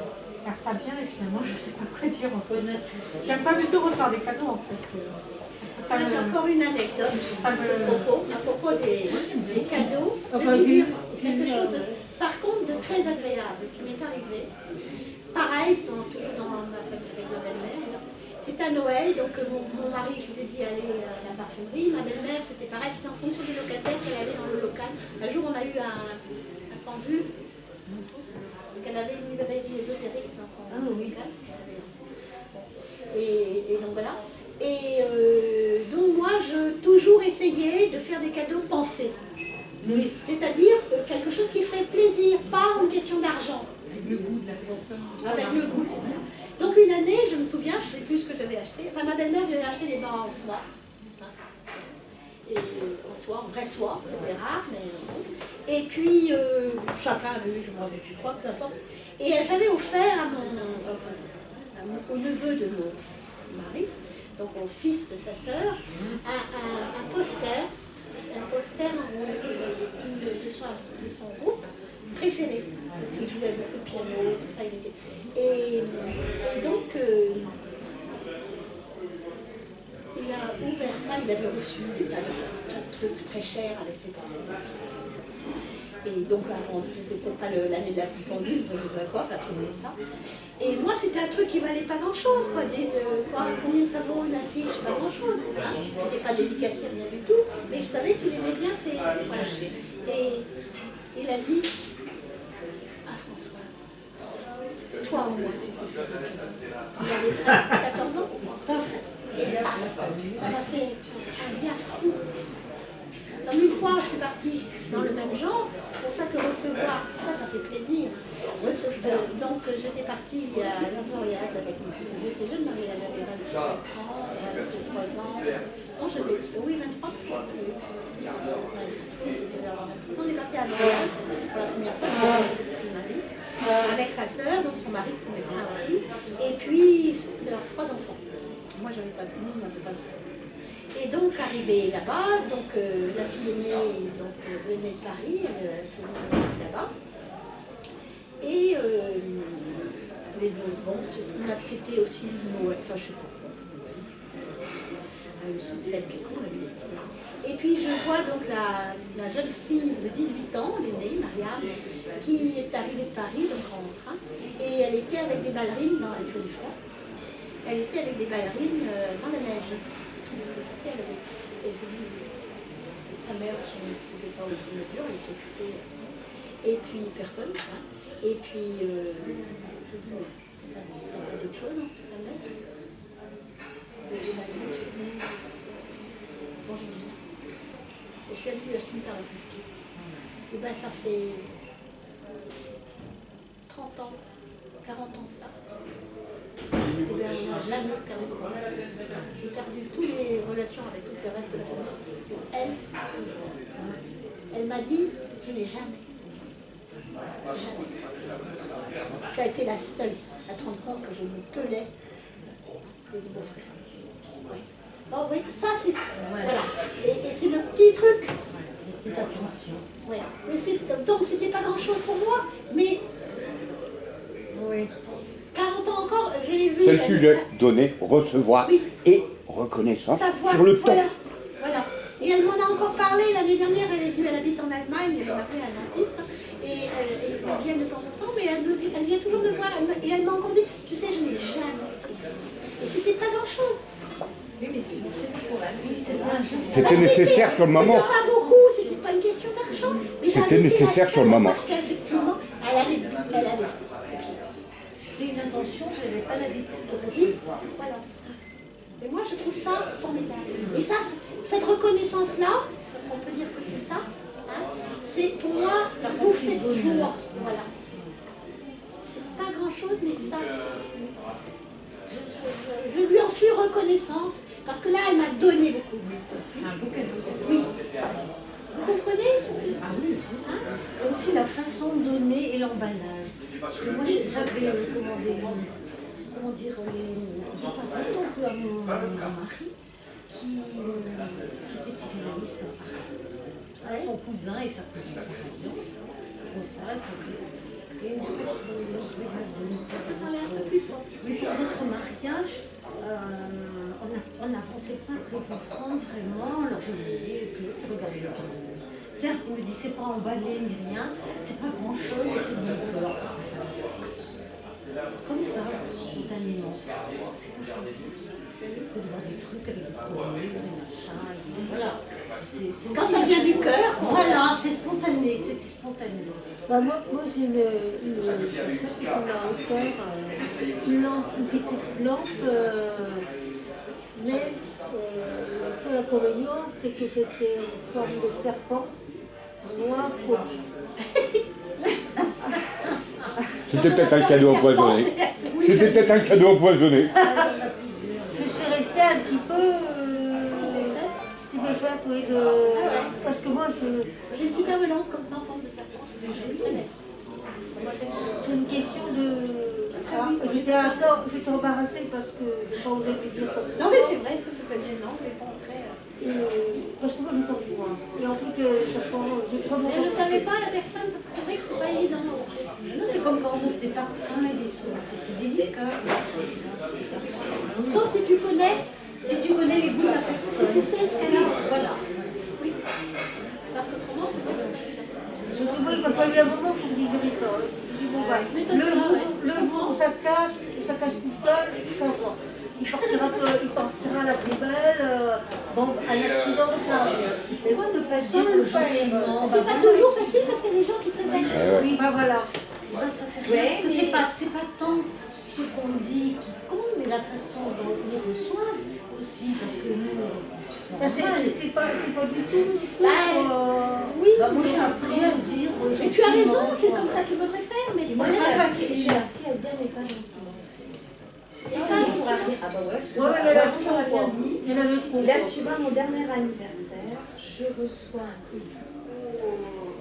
faire ça bien et finalement je sais pas quoi dire en fait. J'aime pas du tout recevoir des cadeaux en fait. J'ai encore une anecdote à propos des cadeaux. Je vais vous dire quelque chose par contre de très agréable qui m'est arrivé. Pareil, toujours dans ma famille avec ma belle-mère. C'était à Noël, donc mon mari, je vous ai dit, allait à la parfumerie. Ma belle-mère, c'était pareil, c'était en fonction des locataires qu'elle allait dans le local. Un jour, on a eu un pendule, parce qu'elle avait une librairie ésotérique dans son local. Et donc voilà. Et donc moi, je toujours essayais de faire des cadeaux pensés. Oui. C'est-à-dire quelque chose qui ferait plaisir, pas en question d'argent. Avec le goût de la personne. Avec le goût, c'est bien. Donc une année, je me souviens, je ne sais plus ce que j'avais acheté. Enfin, ma belle-mère, j'avais acheté des bains en soie. Et en soie, en vrai soie, c'était rare, mais... Et puis, chacun avait eu, je m'en rappelle plus quoi, peu importe. Et j'avais offert au neveu de mon mari, donc au fils de sa sœur, un poster de son groupe préféré, parce qu'il jouait beaucoup de piano, tout ça, il était... Et donc, il a ouvert ça, il avait reçu des tas de trucs très chers avec ses parents. Et donc, c'était peut-être pas l'année de la pendule, je sais pas quoi, enfin, un truc comme ça. Et moi, c'était un truc qui valait pas grand-chose, quoi. Combien ça vaut une affiche, pas grand-chose. Hein. C'était pas dédicacé, rien du tout. Mais je savais qu'il aimait bien ces... Voilà. Et il a dit, ah François, toi au moins, tu sais faire des cadeaux. Il avait 14 ans. Et paf, ça m'a fait un bien fou. Comme une fois, je suis partie dans le même genre, c'est pour ça que recevoir, ça fait plaisir. Donc j'étais partie il y a 15 ans avec moi. J'étais jeune, mais j'avais 27 ans, 23 ans. Non, oui, 23, parce que c'était vers 23 ans. On est parti à Montréal pour la première fois, ce qu'il m'a dit, avec sa sœur, donc son mari qui était médecin aussi, et puis leurs 3 enfants. Moi, j'avais pas, nous, on n'avait pas d'enfants. Et donc, arrivé là-bas, donc la fille aînée venait de Paris, elle faisait sa vie là-bas. Et on a fêté aussi Noël, enfin je sais pas quoi, une fête quelconque, on a vu. Et puis je vois donc la jeune fille de 18 ans, l'aînée, Mariam, qui est arrivée de Paris, donc en train, et elle était avec des ballerines, il fait du froid, elle était avec des ballerines dans la neige. Elle avait sa mère ne pouvait pas ouvrir le mur, elle était occupée. Et puis personne. Hein. Et puis je dis, t'as pas d'autre chose à mettre? Bon, je dis. Et je suis allée lui acheter une paire de biscuits. Et bien ça fait 30 ans, 40 ans de ça. Et bien, on n'a jamais perdu de contact. J'ai perdu toutes les relations avec tout le reste de la famille. Elle m'a dit, je n'ai jamais. Tu as été la seule à te rendre compte que je me pelais des beaux-frères. Ouais. Bon, oui, ça c'est... Voilà. Et c'est le petit truc. Petite attention. Ouais. Donc c'était pas grand-chose pour moi, mais... Oui. 40 ans encore, je l'ai vu. C'est le sujet, donner, recevoir et reconnaissance sur le temps. Voilà. Et elle m'en a encore parlé l'année dernière, elle est venue, elle habite en Allemagne, elle m'appelait un dentiste, et elle vient de temps en temps, mais elle vient toujours me voir, et elle m'a encore dit, tu sais, je n'ai jamais pris. Et c'était pas grand-chose. Oui, mais c'est pas pour elle. C'était nécessaire sur le moment. C'était pas beaucoup, c'était pas une question d'argent. C'était nécessaire sur le moment. Effectivement, elle avait. C'était une intention que je n'avais pas l'habitude de recevoir. Voilà. Et moi, je trouve ça formidable. Et ça, cette reconnaissance-là, parce qu'on peut dire que c'est ça, hein, c'est pour moi, ça bouffée de joie. Voilà. C'est pas grand-chose, mais ça, je lui en suis reconnaissante, parce que là, elle m'a donné beaucoup. C'est un beau cadeau. Oui. Vous comprenez? Ah oui. Hein? Et aussi la façon de donner et l'emballage. Parce que moi, j'avais commandé, comment dire, donc à mon mari, qui était psychanalyste à Paris. Son cousin et sa cousine par alliance. Pour ça, c'était une pour notre mariage, on n'avançait pas pour comprendre vraiment. Alors je voulais que regarder le temps. Tiens, on me dit c'est pas emballé ni rien, c'est pas grand chose, c'est du beurre. Comme ça, spontanément. De voir des trucs avec des colonnes, des machins, voilà. Quand ça vient du cœur, voilà, c'est spontané, c'était spontané. Bah moi j'ai une personne qui m'a offert une petite lampe, mais le seul inconvénient, c'est que c'était une forme de serpent noir rouge. C'était peut-être un cadeau empoisonné. C'était peut-être un cadeau empoisonné. Je suis restée un petit peu stupéfaite parce que moi j'ai une superbe lampe comme ça en forme de serpent. c'est une question de... J'étais embarrassée parce que je n'ai pas osé lui dire comme ça. Non mais c'est vrai, ça peut être gênant, mais bon après... Parce que moi je sens loin. Et en plus, j'ai vraiment... Elle ne savait pas la personne, parce que c'est vrai que c'est pas évident. Non, c'est comme quand on ouvre des parfums et des trucs, c'est délicat. Sauf si tu connais les goûts de la personne. Si tu sais ce qu'elle a. Voilà. Oui. Parce qu'autrement, c'est pas Oui, il m'a fallu un moment pour digérer ça. Je dis, bon, bah, le jour où ça casse tout seul, ça va. Il partira à la poubelle. Bon, un accident, ça arrive. C'est quoi ne pas dire gentiment? C'est pas toujours facile parce qu'il y a des gens qui se vexent. Oui, bah voilà. Ben, ça fait rien, parce que c'est pas tant ce qu'on dit qui compte, mais la façon dont on les reçoit aussi, parce que nous, C'est pas du tout. Oui, bah, moi j'ai appris à dire mais tu as raison, c'est comme ça qu'il faudrait faire, mais Moi, c'est j'ai pas appris- facile. J'ai appris à dire mais pas gentiment aussi. Et Pas pas toujours gentiment. appris. Ah bah ouais, parce que Ouais, mais avant, j'aurais bien dit. Il y en a d'autres qu'on Là, tu vois, mon dernier anniversaire, je reçois un colis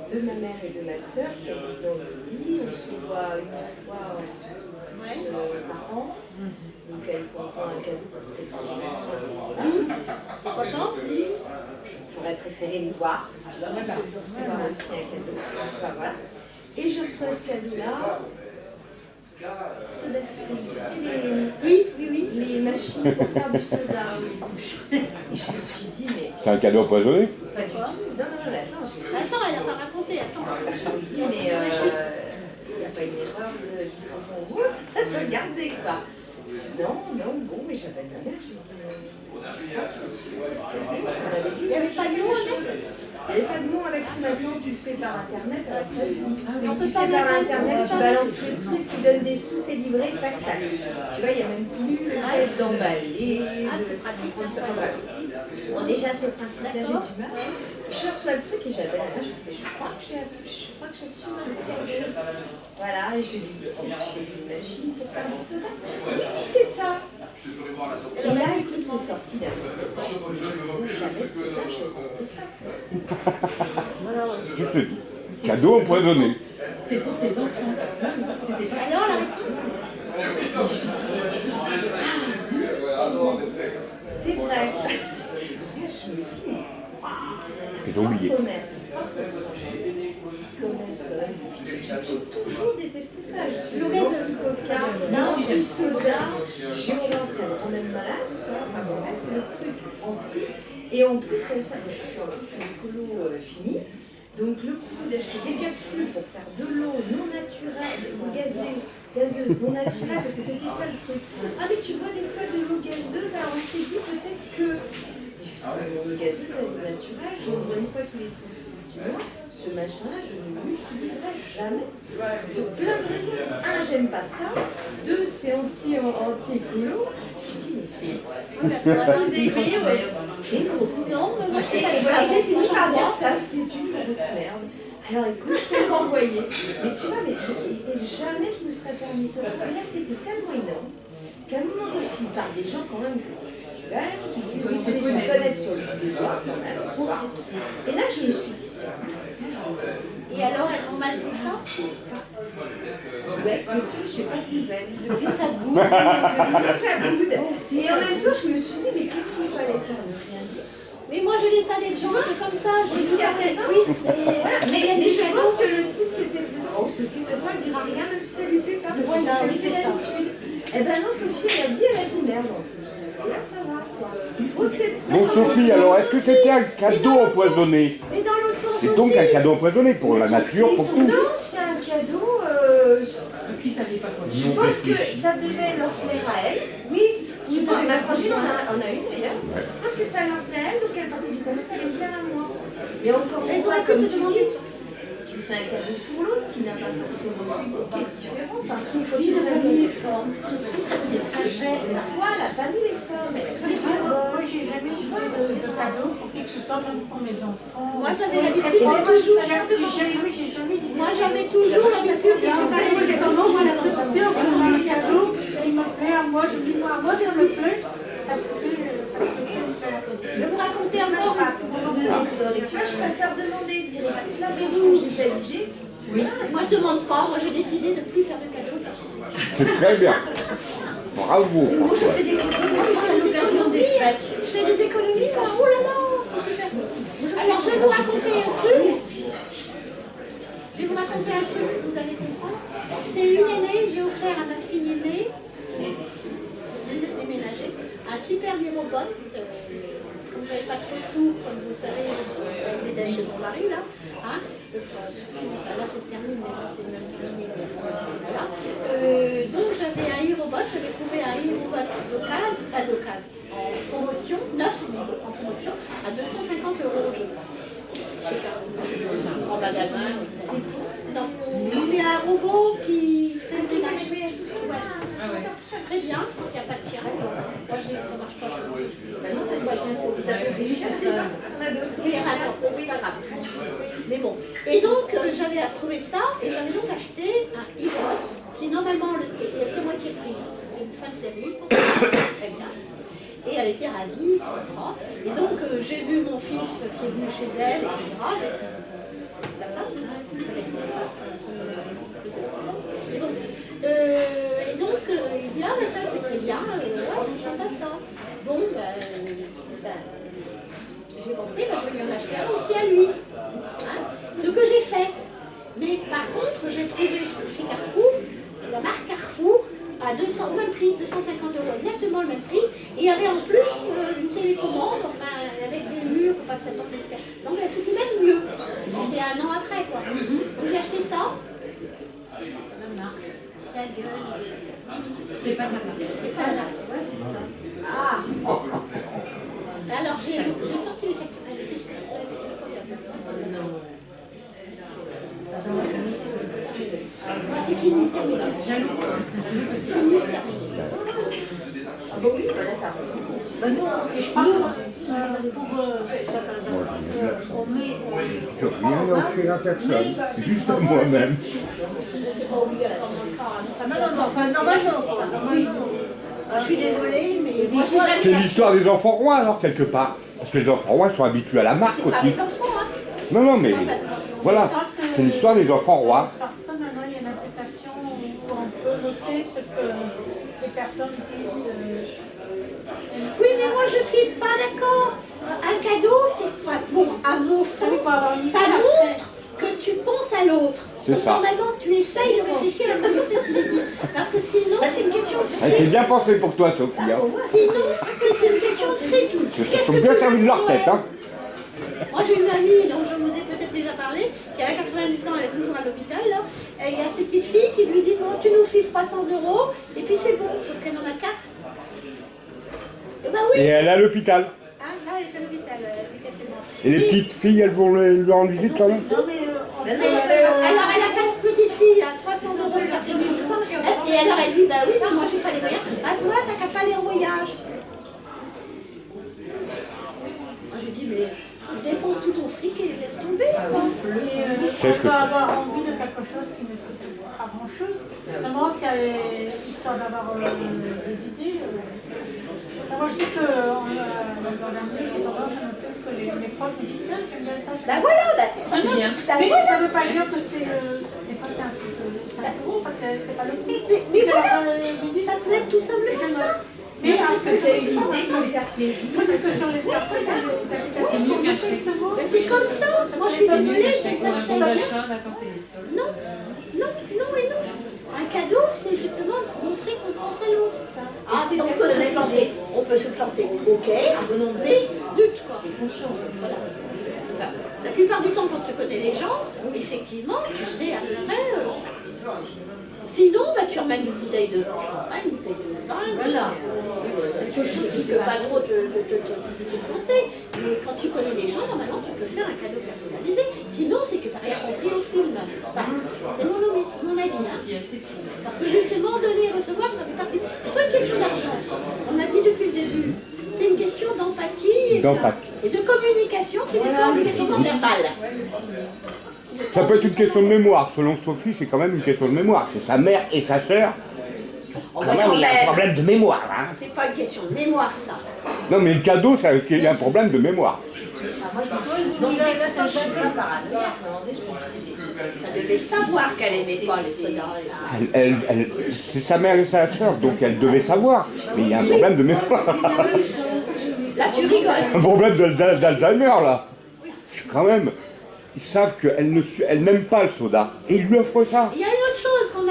de ma mère et de ma soeur qui habitent dans le Midi. On se voit une fois par an. Donc elles t'envoient un cadeau parce qu'elles sont c'est pas gentil. J'aurais préféré les voir. Tu vois, voilà. De recevoir aussi un cadeau. Enfin, voilà. Et je reçois ce cadeau-là. Soda Stream, tu sais, les machines pour faire du soda. Et je me suis dit, mais C'est un cadeau empoisonné? pas du tout. Non, attends. Attends, elle a pas raconté, attends. Je me dis, mais il n'y a pas une erreur de livraison en route. J'ai regardé quoi. Non, bon, mais j'appelle ma mère, je lui dis, Il n'y avait pas de nom avec. il n'y avait pas de nom avec ce maintenant, tu le fais par internet, alors ça aussi. Mais on peut Tu pas fais par mettre un internet, nom, tu pas balances le truc, tu donnes des sous, c'est livré, tac. Tu vois, il n'y a même plus le fait d'emballer. Ah, c'est pratique. Enfin, bref. Bon, déjà, sur le principe, là, j'ai du mal. Je reçois le truc et j'appelle la mère, je dis, mais je crois que j'ai reçu un truc. Voilà, et je lui dis, c'est une machine pour faire des sodas. Oui, c'est ça. Et là, écoute, c'est sorti d'un jamais de soda, j'ai compris ça. Je te dis. Cadeau empoisonné. C'est pour tes enfants. C'était ça. Alors, la réponse? C'est vrai. Là, je me dis, Ils ont oublié. J'ai toujours détesté ça. Je suis L'oreilleuse. coca, anti-soda, géolante, ça me rend même malade. Enfin bon, bref, le truc anti. Et en plus, ça, je suis écolo fini. Donc le coup d'acheter des capsules pour faire de l'eau non naturelle, gazeuse non naturelle, parce que c'était ça le truc. Ah mais tu vois des fois de l'eau gazeuse, alors on s'est dit peut-être que... L'eau gazeuse, elle est naturelle, je bois une fois tous les 36 mois, ce machin-là, je ne l'utiliserai jamais. Pour plein de raisons. Un, j'aime pas ça. Deux, c'est anti-écolo. Je dis, mais c'est quoi ça? Vous avez payé, c'est une grosse merde. Et voilà, j'ai fini par dire ça, c'est une grosse merde. Alors écoute, je peux le renvoyer. Mais tu vois, jamais je me serais permis ça. Mais là, c'était tellement énorme qu'à un moment donné, puis par des gens quand même que tu aimes, qui se connaissent sur le bout des doigts quand même. Et là, je me suis dit, c'est Et alors, elles sont mal pris ça? ouais, depuis, je n'ai pas de nouvelles. depuis ça bouge. Depuis, ça boude. Et en même temps, je me suis dit, mais qu'est-ce qu'il fallait faire? Ne rien dire. Mais moi, j'ai l'état des gens comme ça. Je dis Jusqu'à présent, oui, mais voilà. il y a Mais des je cadeaux. pense que le type, c'était de toute façon, Sophie, de toute façon, elle dira rien, même si ça lui plaît pas. Parce que Voilà, c'est c'est ça. l'habitude. Eh ben non, Sophie, elle a dit merde en plus. Parce que là, ça va, quoi. Oh, c'est très Bon, Sophie, alors, est-ce que c'était un Mais cadeau dans l'autre empoisonné? Et dans l'autre sens C'est donc aussi. un cadeau empoisonné pour la nature, pour tout. Non, c'est un cadeau. Parce qu'ils savaient pas quoi Je dire. pense que ça devait leur plaire à elle. Oui, je pense, ma frangine en a une d'ailleurs. Je pense que ça leur plaît à elle, donc elle partait du cadeau, ça allait me plaire à moi. Mais encore une Elles fois, auraient pu comme te tu demander. dis, tu fais un cadeau pour l'autre qui n'a pas forcément un bouquet différent. Enfin, Sophie n'a pas mis les formes. Sophie, ça c'est sagesse. Fois, elle n'a pas mis les formes. Moi, j'ai jamais eu de cadeau pour que ce soit même pour mes enfants. Moi, j'avais l'habitude de toujours. Moi, j'avais toujours l'habitude de préparer Moi, les j'ai tendance à la pression quand on a un cadeau, il me plaît à moi, je dis moi ça me plaît, ça me plaît, Je vais vous raconter un mot. Et tu vois, je préfère demander, dire, lavez-vous, j'ai telle idée. Oui. Moi, je demande pas. Moi, j'ai décidé de plus faire de cadeaux. Ça suffit. C'est très bien. Bravo, Moi, je François. fais des cadeaux à l'occasion des fêtes. Je fais des économies, ça. Oh là là, c'est super. Alors, je vais vous raconter un truc. Je vais vous raconter un truc, vous allez comprendre. C'est une année, j'ai offert à ma fille aînée, qui vient de déménager, un super bureau botte. Comme vous n'avez pas trop de sous, comme vous savez, les dettes de mon mari, là. Hein, Enfin, là, ça se termine, mais bon, c'est même terminé. Voilà. Donc, j'avais un e-robot, j'avais trouvé un e-robot d'occasion, en promotion, neuf, mais en promotion, à 250 €, je crois. Chez Carrefour, c'est un grand magasin. Non, c'est un robot qui fait des ménages tout seul. Ouais. Tout ça très bien, quand il n'y a pas de tirette. Moi, ça ne marche pas. C'est pas grave. Mais bon. Et donc, j'avais trouvé ça, et j'avais donc acheté un e-robot qui, normalement, il était moitié prix. C'était une fin de série, je pense que c'était très bien. Et elle était ravie, etc. Et donc, j'ai vu mon fils qui est venu chez elle, etc. Avec sa femme, et donc, il dit, ah, ben ça, c'est très bien, ouais, c'est sympa ça. Bon, j'ai pensé, je vais lui en acheter un aussi à lui. Hein, ce que j'ai fait. Mais par contre, j'ai trouvé chez Carrefour, la marque Carrefour, à 200, au même prix, 250 €, exactement le même prix. Et il y avait en plus une télécommande, enfin, avec des murs pour pas que ça porte l'extérieur. Donc c'était même mieux. C'était un an après, quoi. Donc j'ai acheté ça. La marque. Ta gueule. C'est pas ma marque. C'était pas là. Ouais, c'est ça. Ah. Alors j'ai sorti les factures. Dans la famille, c'est comme ça. Moi, c'est fini, terminé. Fini, terminé. Ah bah oui, t'as raison. Ben nous, je crois que pour certains enfants, on met... Je peux rien offrir à personne, juste à moi-même. C'est pas obligatoirement le cas. Non, enfin, normalement. Je suis désolée, mais moi, j'ai jamais C'est l'histoire des enfants rois, alors, quelque part. Parce que les enfants rois sont habitués à la marque C'est pas aussi. les enfants, hein. Non, mais voilà, c'est l'histoire des enfants rois. Parfois, maintenant, il y a une application où on peut noter ce que les personnes disent. Oui, mais moi, je suis pas d'accord. Un cadeau, c'est... Enfin, bon, à mon sens, ça montre que tu penses à l'autre. C'est Donc, ça. normalement, tu essayes de réfléchir à ce qui me fait plaisir. Parce que sinon, c'est une question de Ça a été fric. bien pensé pour toi, Sophie. Hein. Sinon, c'est une question de fric. Ils se Qu'est-ce sont que bien tu servis de veux leur tête. faire? Hein. Moi, j'ai une amie dont je vous ai peut-être déjà parlé, qui a 90 ans, elle est toujours à l'hôpital, là. Et il y a ses petites filles qui lui disent, bon, tu nous files 300 €, et puis c'est bon, sauf qu'elle en a 4. Eh ben oui. Et elle est à l'hôpital. Ah, là, elle est à l'hôpital, elle s'est cassée le bras. Et les petites filles, elles vont lui rendre visite quand même. Non, mais Alors, elle a 4 petites filles à 300 €, ça fait 600. Et alors, elle dit, bah oui, moi, j'ai pas les moyens. À ce moment-là, t'as qu'à pas aller en voyage. Moi, je dis, mais dépense tout ton fric et laisse tomber, quoi. C'est on ce que peut je- avoir envie de quelque chose qui ne coûte pas grand-chose. Seulement, c'est histoire d'avoir des idées. Moi, je sais que dans l'année, j'ai tendance à noter ce que mes profs me disent. Tiens, j'aime bien ça. Bah voilà, bah, C'est bien. bah Mais voilà. ça ne veut pas dire que c'est... des fois, c'est un truc de 5 €, enfin, c'est pas le prix. Mais C'est voilà, la- ça peut être tout simplement ça. Mais parce que tu as eu l'idée de lui faire plaisir. Oui, mais que sur les personnes, C'est mieux qu'un chèque. Mais c'est comme ça. Moi, je suis désolée, j'ai Pour pas un de bon chèque. d'achat, d'accord, c'est les soldes. Non, non et non. Un cadeau, c'est justement montrer qu'on pense à l'autre, ça. Ah, c'est on peut se personnalisé. planter. On peut se planter, ok. bon nombre. Mais zut, quoi. C'est conscient. Voilà. Bah, la plupart du temps, quand tu connais les gens, effectivement, tu sais à peu près. Sinon, bah, tu remets une bouteille de champagne, une bouteille de vin, voilà. Quelque chose qui ne peut pas trop te planter. Mais quand tu connais les gens, normalement, tu peux faire un cadeau personnalisé. Sinon, c'est que tu n'as rien compris au film. Enfin, c'est mon avis. Hein. C'est assez cool. Parce que justement, donner et recevoir, ça fait partie. C'est pas une question d'argent. On a dit depuis le début. C'est une question d'empathie et de communication qui n'est pas obligatoirement verbale. Ça peut être une question de mémoire. Selon Sophie, c'est quand même une question de mémoire. C'est sa mère et sa sœur. Quand même, il y a un problème de mémoire. Hein. C'est pas une question de mémoire, ça. Non, mais le cadeau, il y a un problème de mémoire. Moi, je suis pas paranoïaque. Ça devait savoir qu'elle aimait pas les sodas. C'est sa mère et sa sœur, donc elle devait savoir. Mais il y a un problème de mémoire. Là, tu rigoles. Un problème d'Alzheimer, là. Quand même, ils savent qu'elle n'aime pas le soda. Et ils lui offrent ça. Il y a une autre chose dont on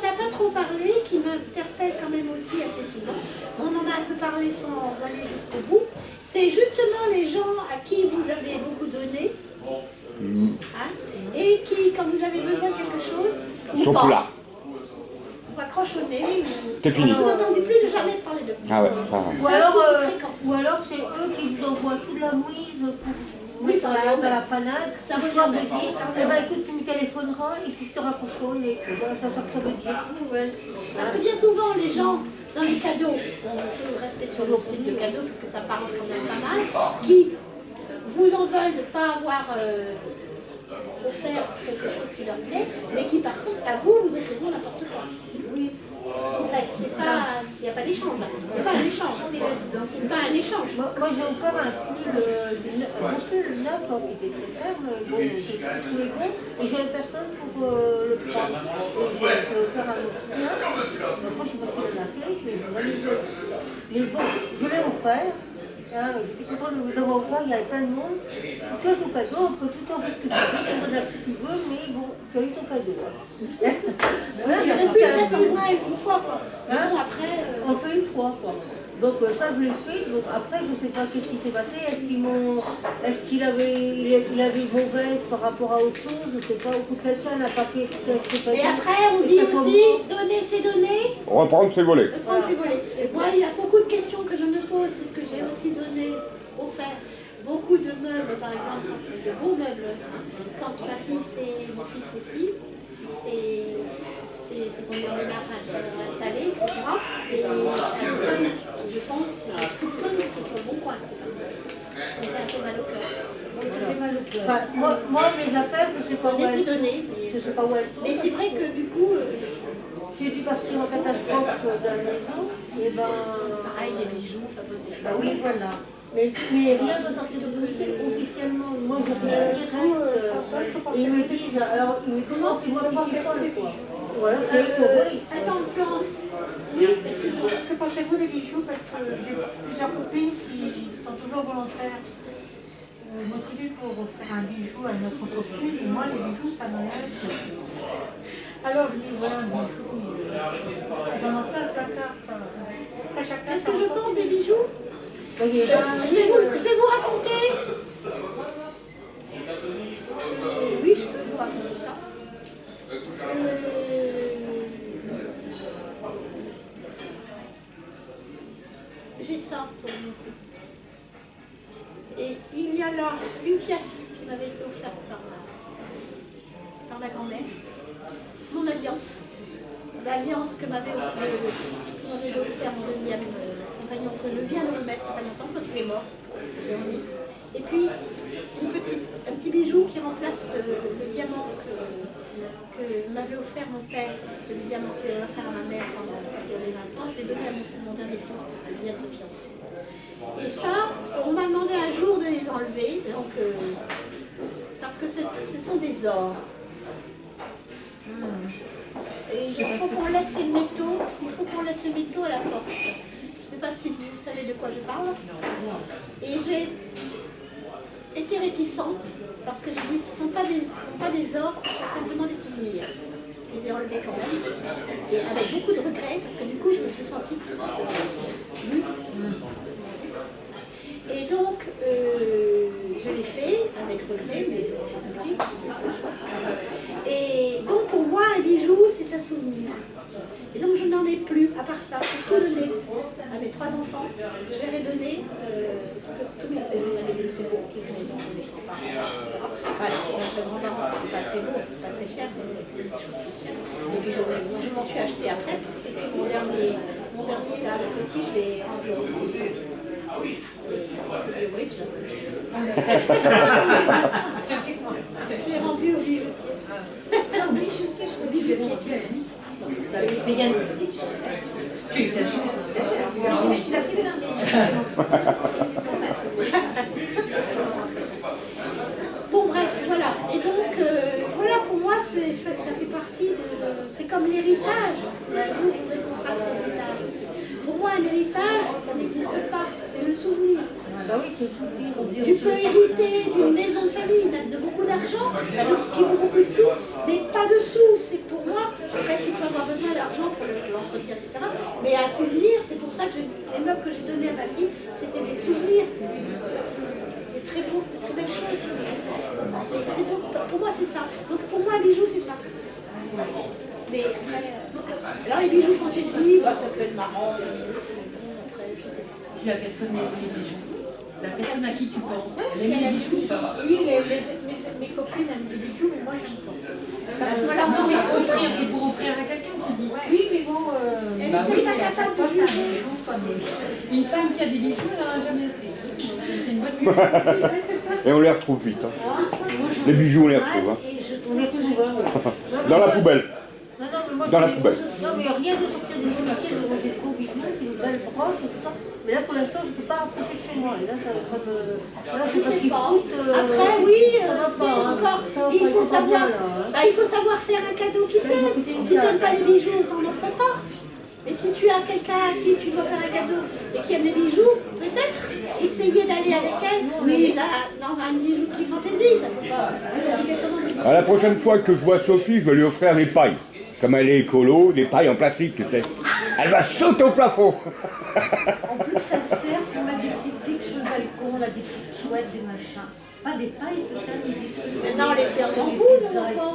n'a pas trop parlé, qui m'interpelle quand même aussi assez souvent. On en a un peu parlé sans aller jusqu'au bout. C'est justement les gens à qui vous avez beaucoup donné. Hein, croche au nez. C'est fini. Vous n'entendez plus jamais parler de Ah ouais, ça. Ou alors c'est eux qui vous envoient toute la mouise pour mettre ça par exemple dans la panade, ça histoire de revient, dire, ça eh ben écoute, tu me téléphoneras et puis je te rapprocherai au nez. Voilà, ça sort que ça veut dire. Ouais. Parce que bien souvent, les gens, dans les cadeaux, on peut rester sur le style de cadeau parce que ça parle quand même pas mal, qui vous en veulent de ne pas avoir offert quelque chose qui leur plaît, mais qui par contre, à vous, vous offriront n'importe quoi. Oui. Donc ça, c'est pas, il n'y a pas d'échange. C'est pas un échange. C'est pas un échange. Moi j'ai offert un pull neuf qui était très cher, mais bon, c'est tous les bons, et j'avais personne pour le prendre. Et j'ai offert un autre neuf. Après je sais pas ce qu'il en a fait, mais mais bon, je l'ai offert. Hein, j'étais contente de vous avoir offert, il y avait plein de monde. Tu as ton cadeau, on peut tout en faire ce que tu veux, tu en as plus tu veux, mais bon, tu as eu ton cadeau. J'aurais pu le mettre en main une fois, quoi. Bon, après. On le fait une fois, quoi. Donc ça, je l'ai fait. Donc après, je ne sais pas qu'est-ce qui s'est passé. Est-ce qu'il avait mauvaise par rapport à autre chose? Je ne sais pas. Ou que quelqu'un n'a pas fait ce que je sais pas. Et après, on dit aussi donner ses données. Reprendre ses volets. Reprendre ses volets. Et moi, il y a beaucoup de questions que je me pose, puisque j'ai aussi donné, offert beaucoup de meubles, par exemple, de beaux meubles. Quand ma fille, c'est mon fils aussi, se sont mis en ménage, enfin, se sont installés, etc. Et c'est un seul, je pense, je soupçonne que c'est sur le bon coin, c'est comme ça. Ça fait un peu mal au cœur. Oui, ça fait mal au cœur. Enfin, moi, mes affaires, je ne sais pas où elles sont. Je sais pas où elles sont. Mais c'est vrai que du coup, j'ai dû partir en catastrophe de la maison. Et ben. pareil, des bijoux, fabrique des choses. Bah oui, voilà. Mais rien ne sortir de dossier officiellement. Moi, je viens direct. Et ils me disent, alors, ils me disent, non, c'est moi qui suis folle, quoi. Voilà, c'est eux qui ont volé. Attends, Florence. Oui, excuse-moi. Que pensez-vous des bijoux? Parce que j'ai plusieurs copines qui sont toujours volontaires, motivées pour offrir un bijou à une autre copine. Et moi, les bijoux, ça me laisse. Alors, je dis, voilà un bijou. Ils en ont plein le placard. Qu'est-ce que je pense des bijoux? Je Voyez, vais vous raconter. Oui, je peux vous raconter ça. J'ai ça pour vous. Et il y a là une pièce qui m'avait été offerte par la grand-mère. Mon alliance. L'alliance que m'avait offert mon deuxième compagnon, que je viens de remettre il n'y a pas longtemps parce qu'il est mort. Et puis un petit bijou qui remplace le diamant que m'avait offert mon père. C'était le diamant qu'il avait offert à ma mère pendant qu'il avait 20 ans. Je l'ai donné à mon dernier fils parce qu'il vient de se fiancer. Et ça, on m'a demandé un jour de les enlever, donc, parce que ce sont des ors. Et il faut qu'on laisse ces métaux, à la porte. Je ne sais pas si vous savez de quoi je parle. Et j'ai été réticente parce que j'ai dit ce ne sont pas des ors, ce sont simplement des souvenirs. Je les ai enlevés quand même, et avec beaucoup de regrets parce que du coup je me suis sentie vue. Et donc je l'ai fait avec regret, mais et donc pour moi un bijou c'est un souvenir. Et donc je n'en ai plus, à part ça, j'ai tout donné à mes 3 enfants. Je leur ai donné tous mes j'avais des très beaux qui venaient de mes grands-parents, etc. Voilà, mes grands-parents c'était pas très beau, c'est pas très cher, c'était des choses plus chères. Et puis je m'en suis acheté après, puisque mon dernier là, le petit, je l'ai rendu au petit. Celui au bridge. Je l'ai rendu au bijoutier. Au bijoutier, je crois bijoutier. Mais il y a tu exagères, mais tu l'as pris d'un Bon bref, voilà. Et donc, voilà, pour moi, ça fait partie de... C'est comme l'héritage. Vous voudrez qu'on fasse l'héritage aussi. Pour moi, un héritage, ça n'existe pas. C'est le souvenir. Tu peux hériter d'une maison de famille, même de beaucoup d'argent, qui vaut beaucoup de sous, mais pas de sous. C'est pour moi, après tu peux avoir besoin d'argent pour l'entretien, etc. Mais un souvenir, c'est pour ça que les meubles que j'ai donnés à ma fille, c'était des souvenirs. Des très beaux, des très belles choses. Donc, pour moi, c'est ça. Donc pour moi, un bijou, c'est ça. Mais après... Alors les bijoux fantaisie, bah, ça peut être marrant, ça peut être après, je sais pas. Si la personne aime les bijoux, la personne à qui tu penses, elle Si aime elle les a bijoux ou pas? Oui, mes copines aiment les bijoux, mais moi je ne pas. À ce moment-là, Non, on mais va offrir, c'est pour offrir à quelqu'un, tu dis. Oui, mais bon, Elle Bah n'est peut-être oui, pas mais à capable de moi c'est un juger. bijou comme Une femme qui a des bijoux, elle n'en a jamais assez. C'est une bonne idée. Ouais, c'est ça. Et on les retrouve vite. Hein. Moi, j'en Les bijoux, on les ai pas retrouve. Hein. Et je On est trouve que toujours. Dans la poubelle. Non, non, mais moi, Dans la je- poubelle. Non, mais rien de sortir des bijoux ici, moi j'ai trop bijoux, j'ai une belle broche et tout ça. Mais là, pour l'instant, je ne peux pas approcher de chez moi. Et là, ça me. Là, Je sais qu'ils pas. foutent, Après, oui, ça va c'est pas, hein. encore. Ça va Il pas, faut c'est pas bien, savoir. là, hein. Bah, il faut savoir faire un cadeau qui plaise. Si tu n'aimes pas les bijoux, t'en offres pas. Et si tu as quelqu'un à qui tu dois faire un cadeau et qui aime les bijoux, peut-être essayer d'aller avec elle dans un bijouterie fantaisie. Ça peut pas obligatoirement des À la prochaine fois que je vois Sophie, je vais lui offrir des pailles. Comme elle est écolo, des pailles en plastique, tu sais. Elle va sauter au plafond. En plus, ça sert pour mettre des petites piques sur le balcon, là, des petites chouettes, des machins. C'est pas des pailles, peut-être, mais des trucs. Maintenant, on les fait en bambou,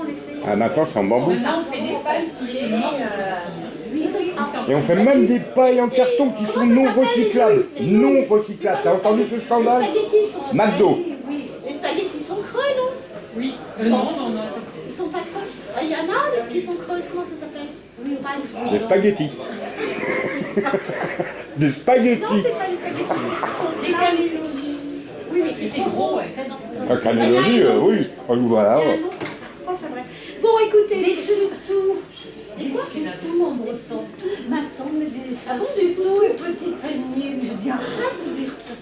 on les fait. Ah, maintenant, c'est en bambou. Maintenant, on fait des pailles qui est Qui sont- ah, Et on fait même des pailles en carton qui sont non recyclables. Non recyclables. T'as entendu ce scandale? Les spaghettis sont McDo. Les spaghettis sont creux, non? Oui, non, c'est Ils sont pas creux. Il y en a qui sont creuses, comment ça s'appelle? Des spaghettis. Des Non, spaghettis. c'est pas les spaghettis. Ils sont des cannelloni. Oui, mais c'est gros, ouais. Un cannelloni, oui. Oh, voilà. Il y a un nom pour ça. Enfin bref. Bon, écoutez, Mais surtout, en brossant, ma tante me disait ça, Ah bon, des surtout une petite peignée. Je dis, arrête de dire ça.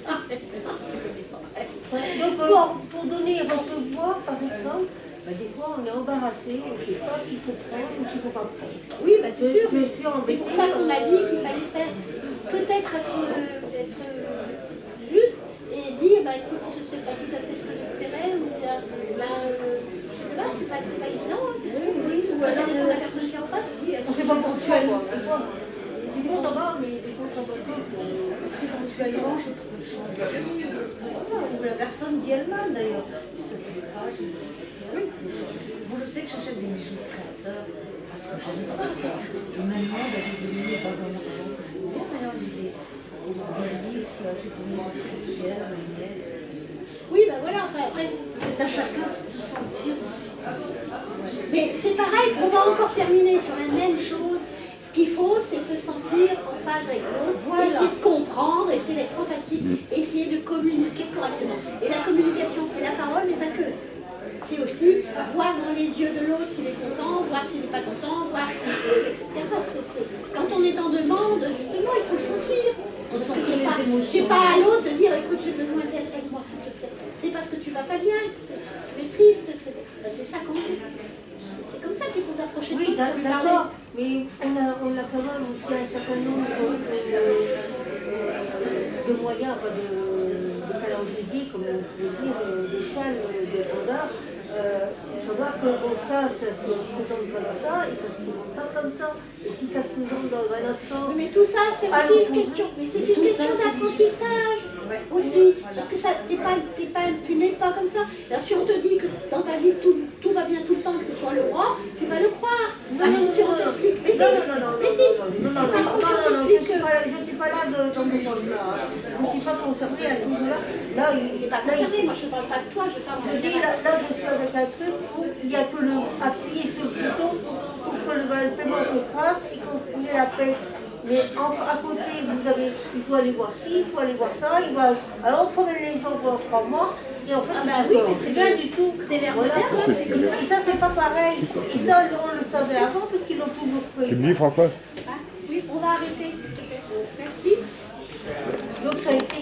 Donc, pour donner et recevoir, par exemple, bah, des fois on est embarrassé, on ne sait pas s'il faut prendre ou s'il ne faut pas prendre. oui, bah c'est sûr. Je suis embêtée. C'est pour ça qu'on a dit qu'il fallait faire, peut-être être juste et dire, bah écoute, c'est pas tout à fait ce que j'espérais, ou bien, je sais pas, c'est pas évident, hein, c'est sûr. Ou ça dépend de la personne qui est en face. On ne sait pas pourquoi, quoi. C'est bon, ça va, mais des fois ça va pas. Parce qu'éventuellement, je peux changer. Ou la personne dit elle-même d'ailleurs. Si ça ne plaît pas, je Moi, je sais que j'achète des bijoux de créateurs parce que j'aime ça. Quoi. Et maintenant, ben, j'ai donné les bagues en argent que j'ai donné. D'ailleurs, des lisses, j'ai donné des frissières, à ma nièce. Oui, bah voilà, après. C'est à chacun de sentir aussi. Mais c'est pareil, on va encore terminer sur la même chose. Ce qu'il faut, c'est se sentir en phase avec l'autre, essayer de comprendre, essayer d'être empathique, essayer de communiquer correctement. Et la communication, c'est la parole, mais pas que. C'est aussi voir dans les yeux de l'autre s'il est content, voir s'il n'est pas content, voir, etc. Quand on est en demande, justement, il faut le sentir. Parce que c'est pas à l'autre de dire, écoute, j'ai besoin d'aide, aide-moi s'il te plaît. C'est parce que tu vas pas bien, que tu es triste, etc. Ben, c'est ça qu'on dit. C'est comme ça qu'il faut s'approcher de Oui, l'autre pour lui parler. d'accord, mais on a quand même aussi un certain nombre de moyens, enfin, de calendrier, comme on peut dire, d'échelle, de grandeur. Il faut voir que bon, ça se présente comme ça et ça se présente pas comme ça. Et si ça se présente dans un autre sens. Mais tout ça, c'est aussi une question. Mais c'est une question d'apprentissage aussi. Parce que ça, tu n'es pas comme ça. Alors, si on te dit que dans ta vie tout va bien tout le temps, que c'est toi le roi, tu vas le croire. Si on t'explique. Mais si, mais si. Par contre, si on t'explique que. Je ne suis pas là dans ce sens-là. Je ne suis pas concernée à ce niveau-là. Là, il Tu n'es pas concerné, moi je ne parle pas de toi, je parle Je en dis, général. là, je suis avec un truc où il n'y a que appuyer sur le bouton pour que le paiement se fasse et qu'on ait la paix. Mais à côté, il faut aller voir ci, il faut aller voir ça. Alors on promène les gens pendant 3 mois et en fait, oui, mais c'est rien du tout. C'est l'air Voilà. moderne, c'est comme ça. Et ça, c'est pas pareil. Et ça, on le savait avant parce qu'ils l'ont toujours fait. Tu me dis, François? Oui, on va arrêter s'il te plaît. Merci. Donc ça a été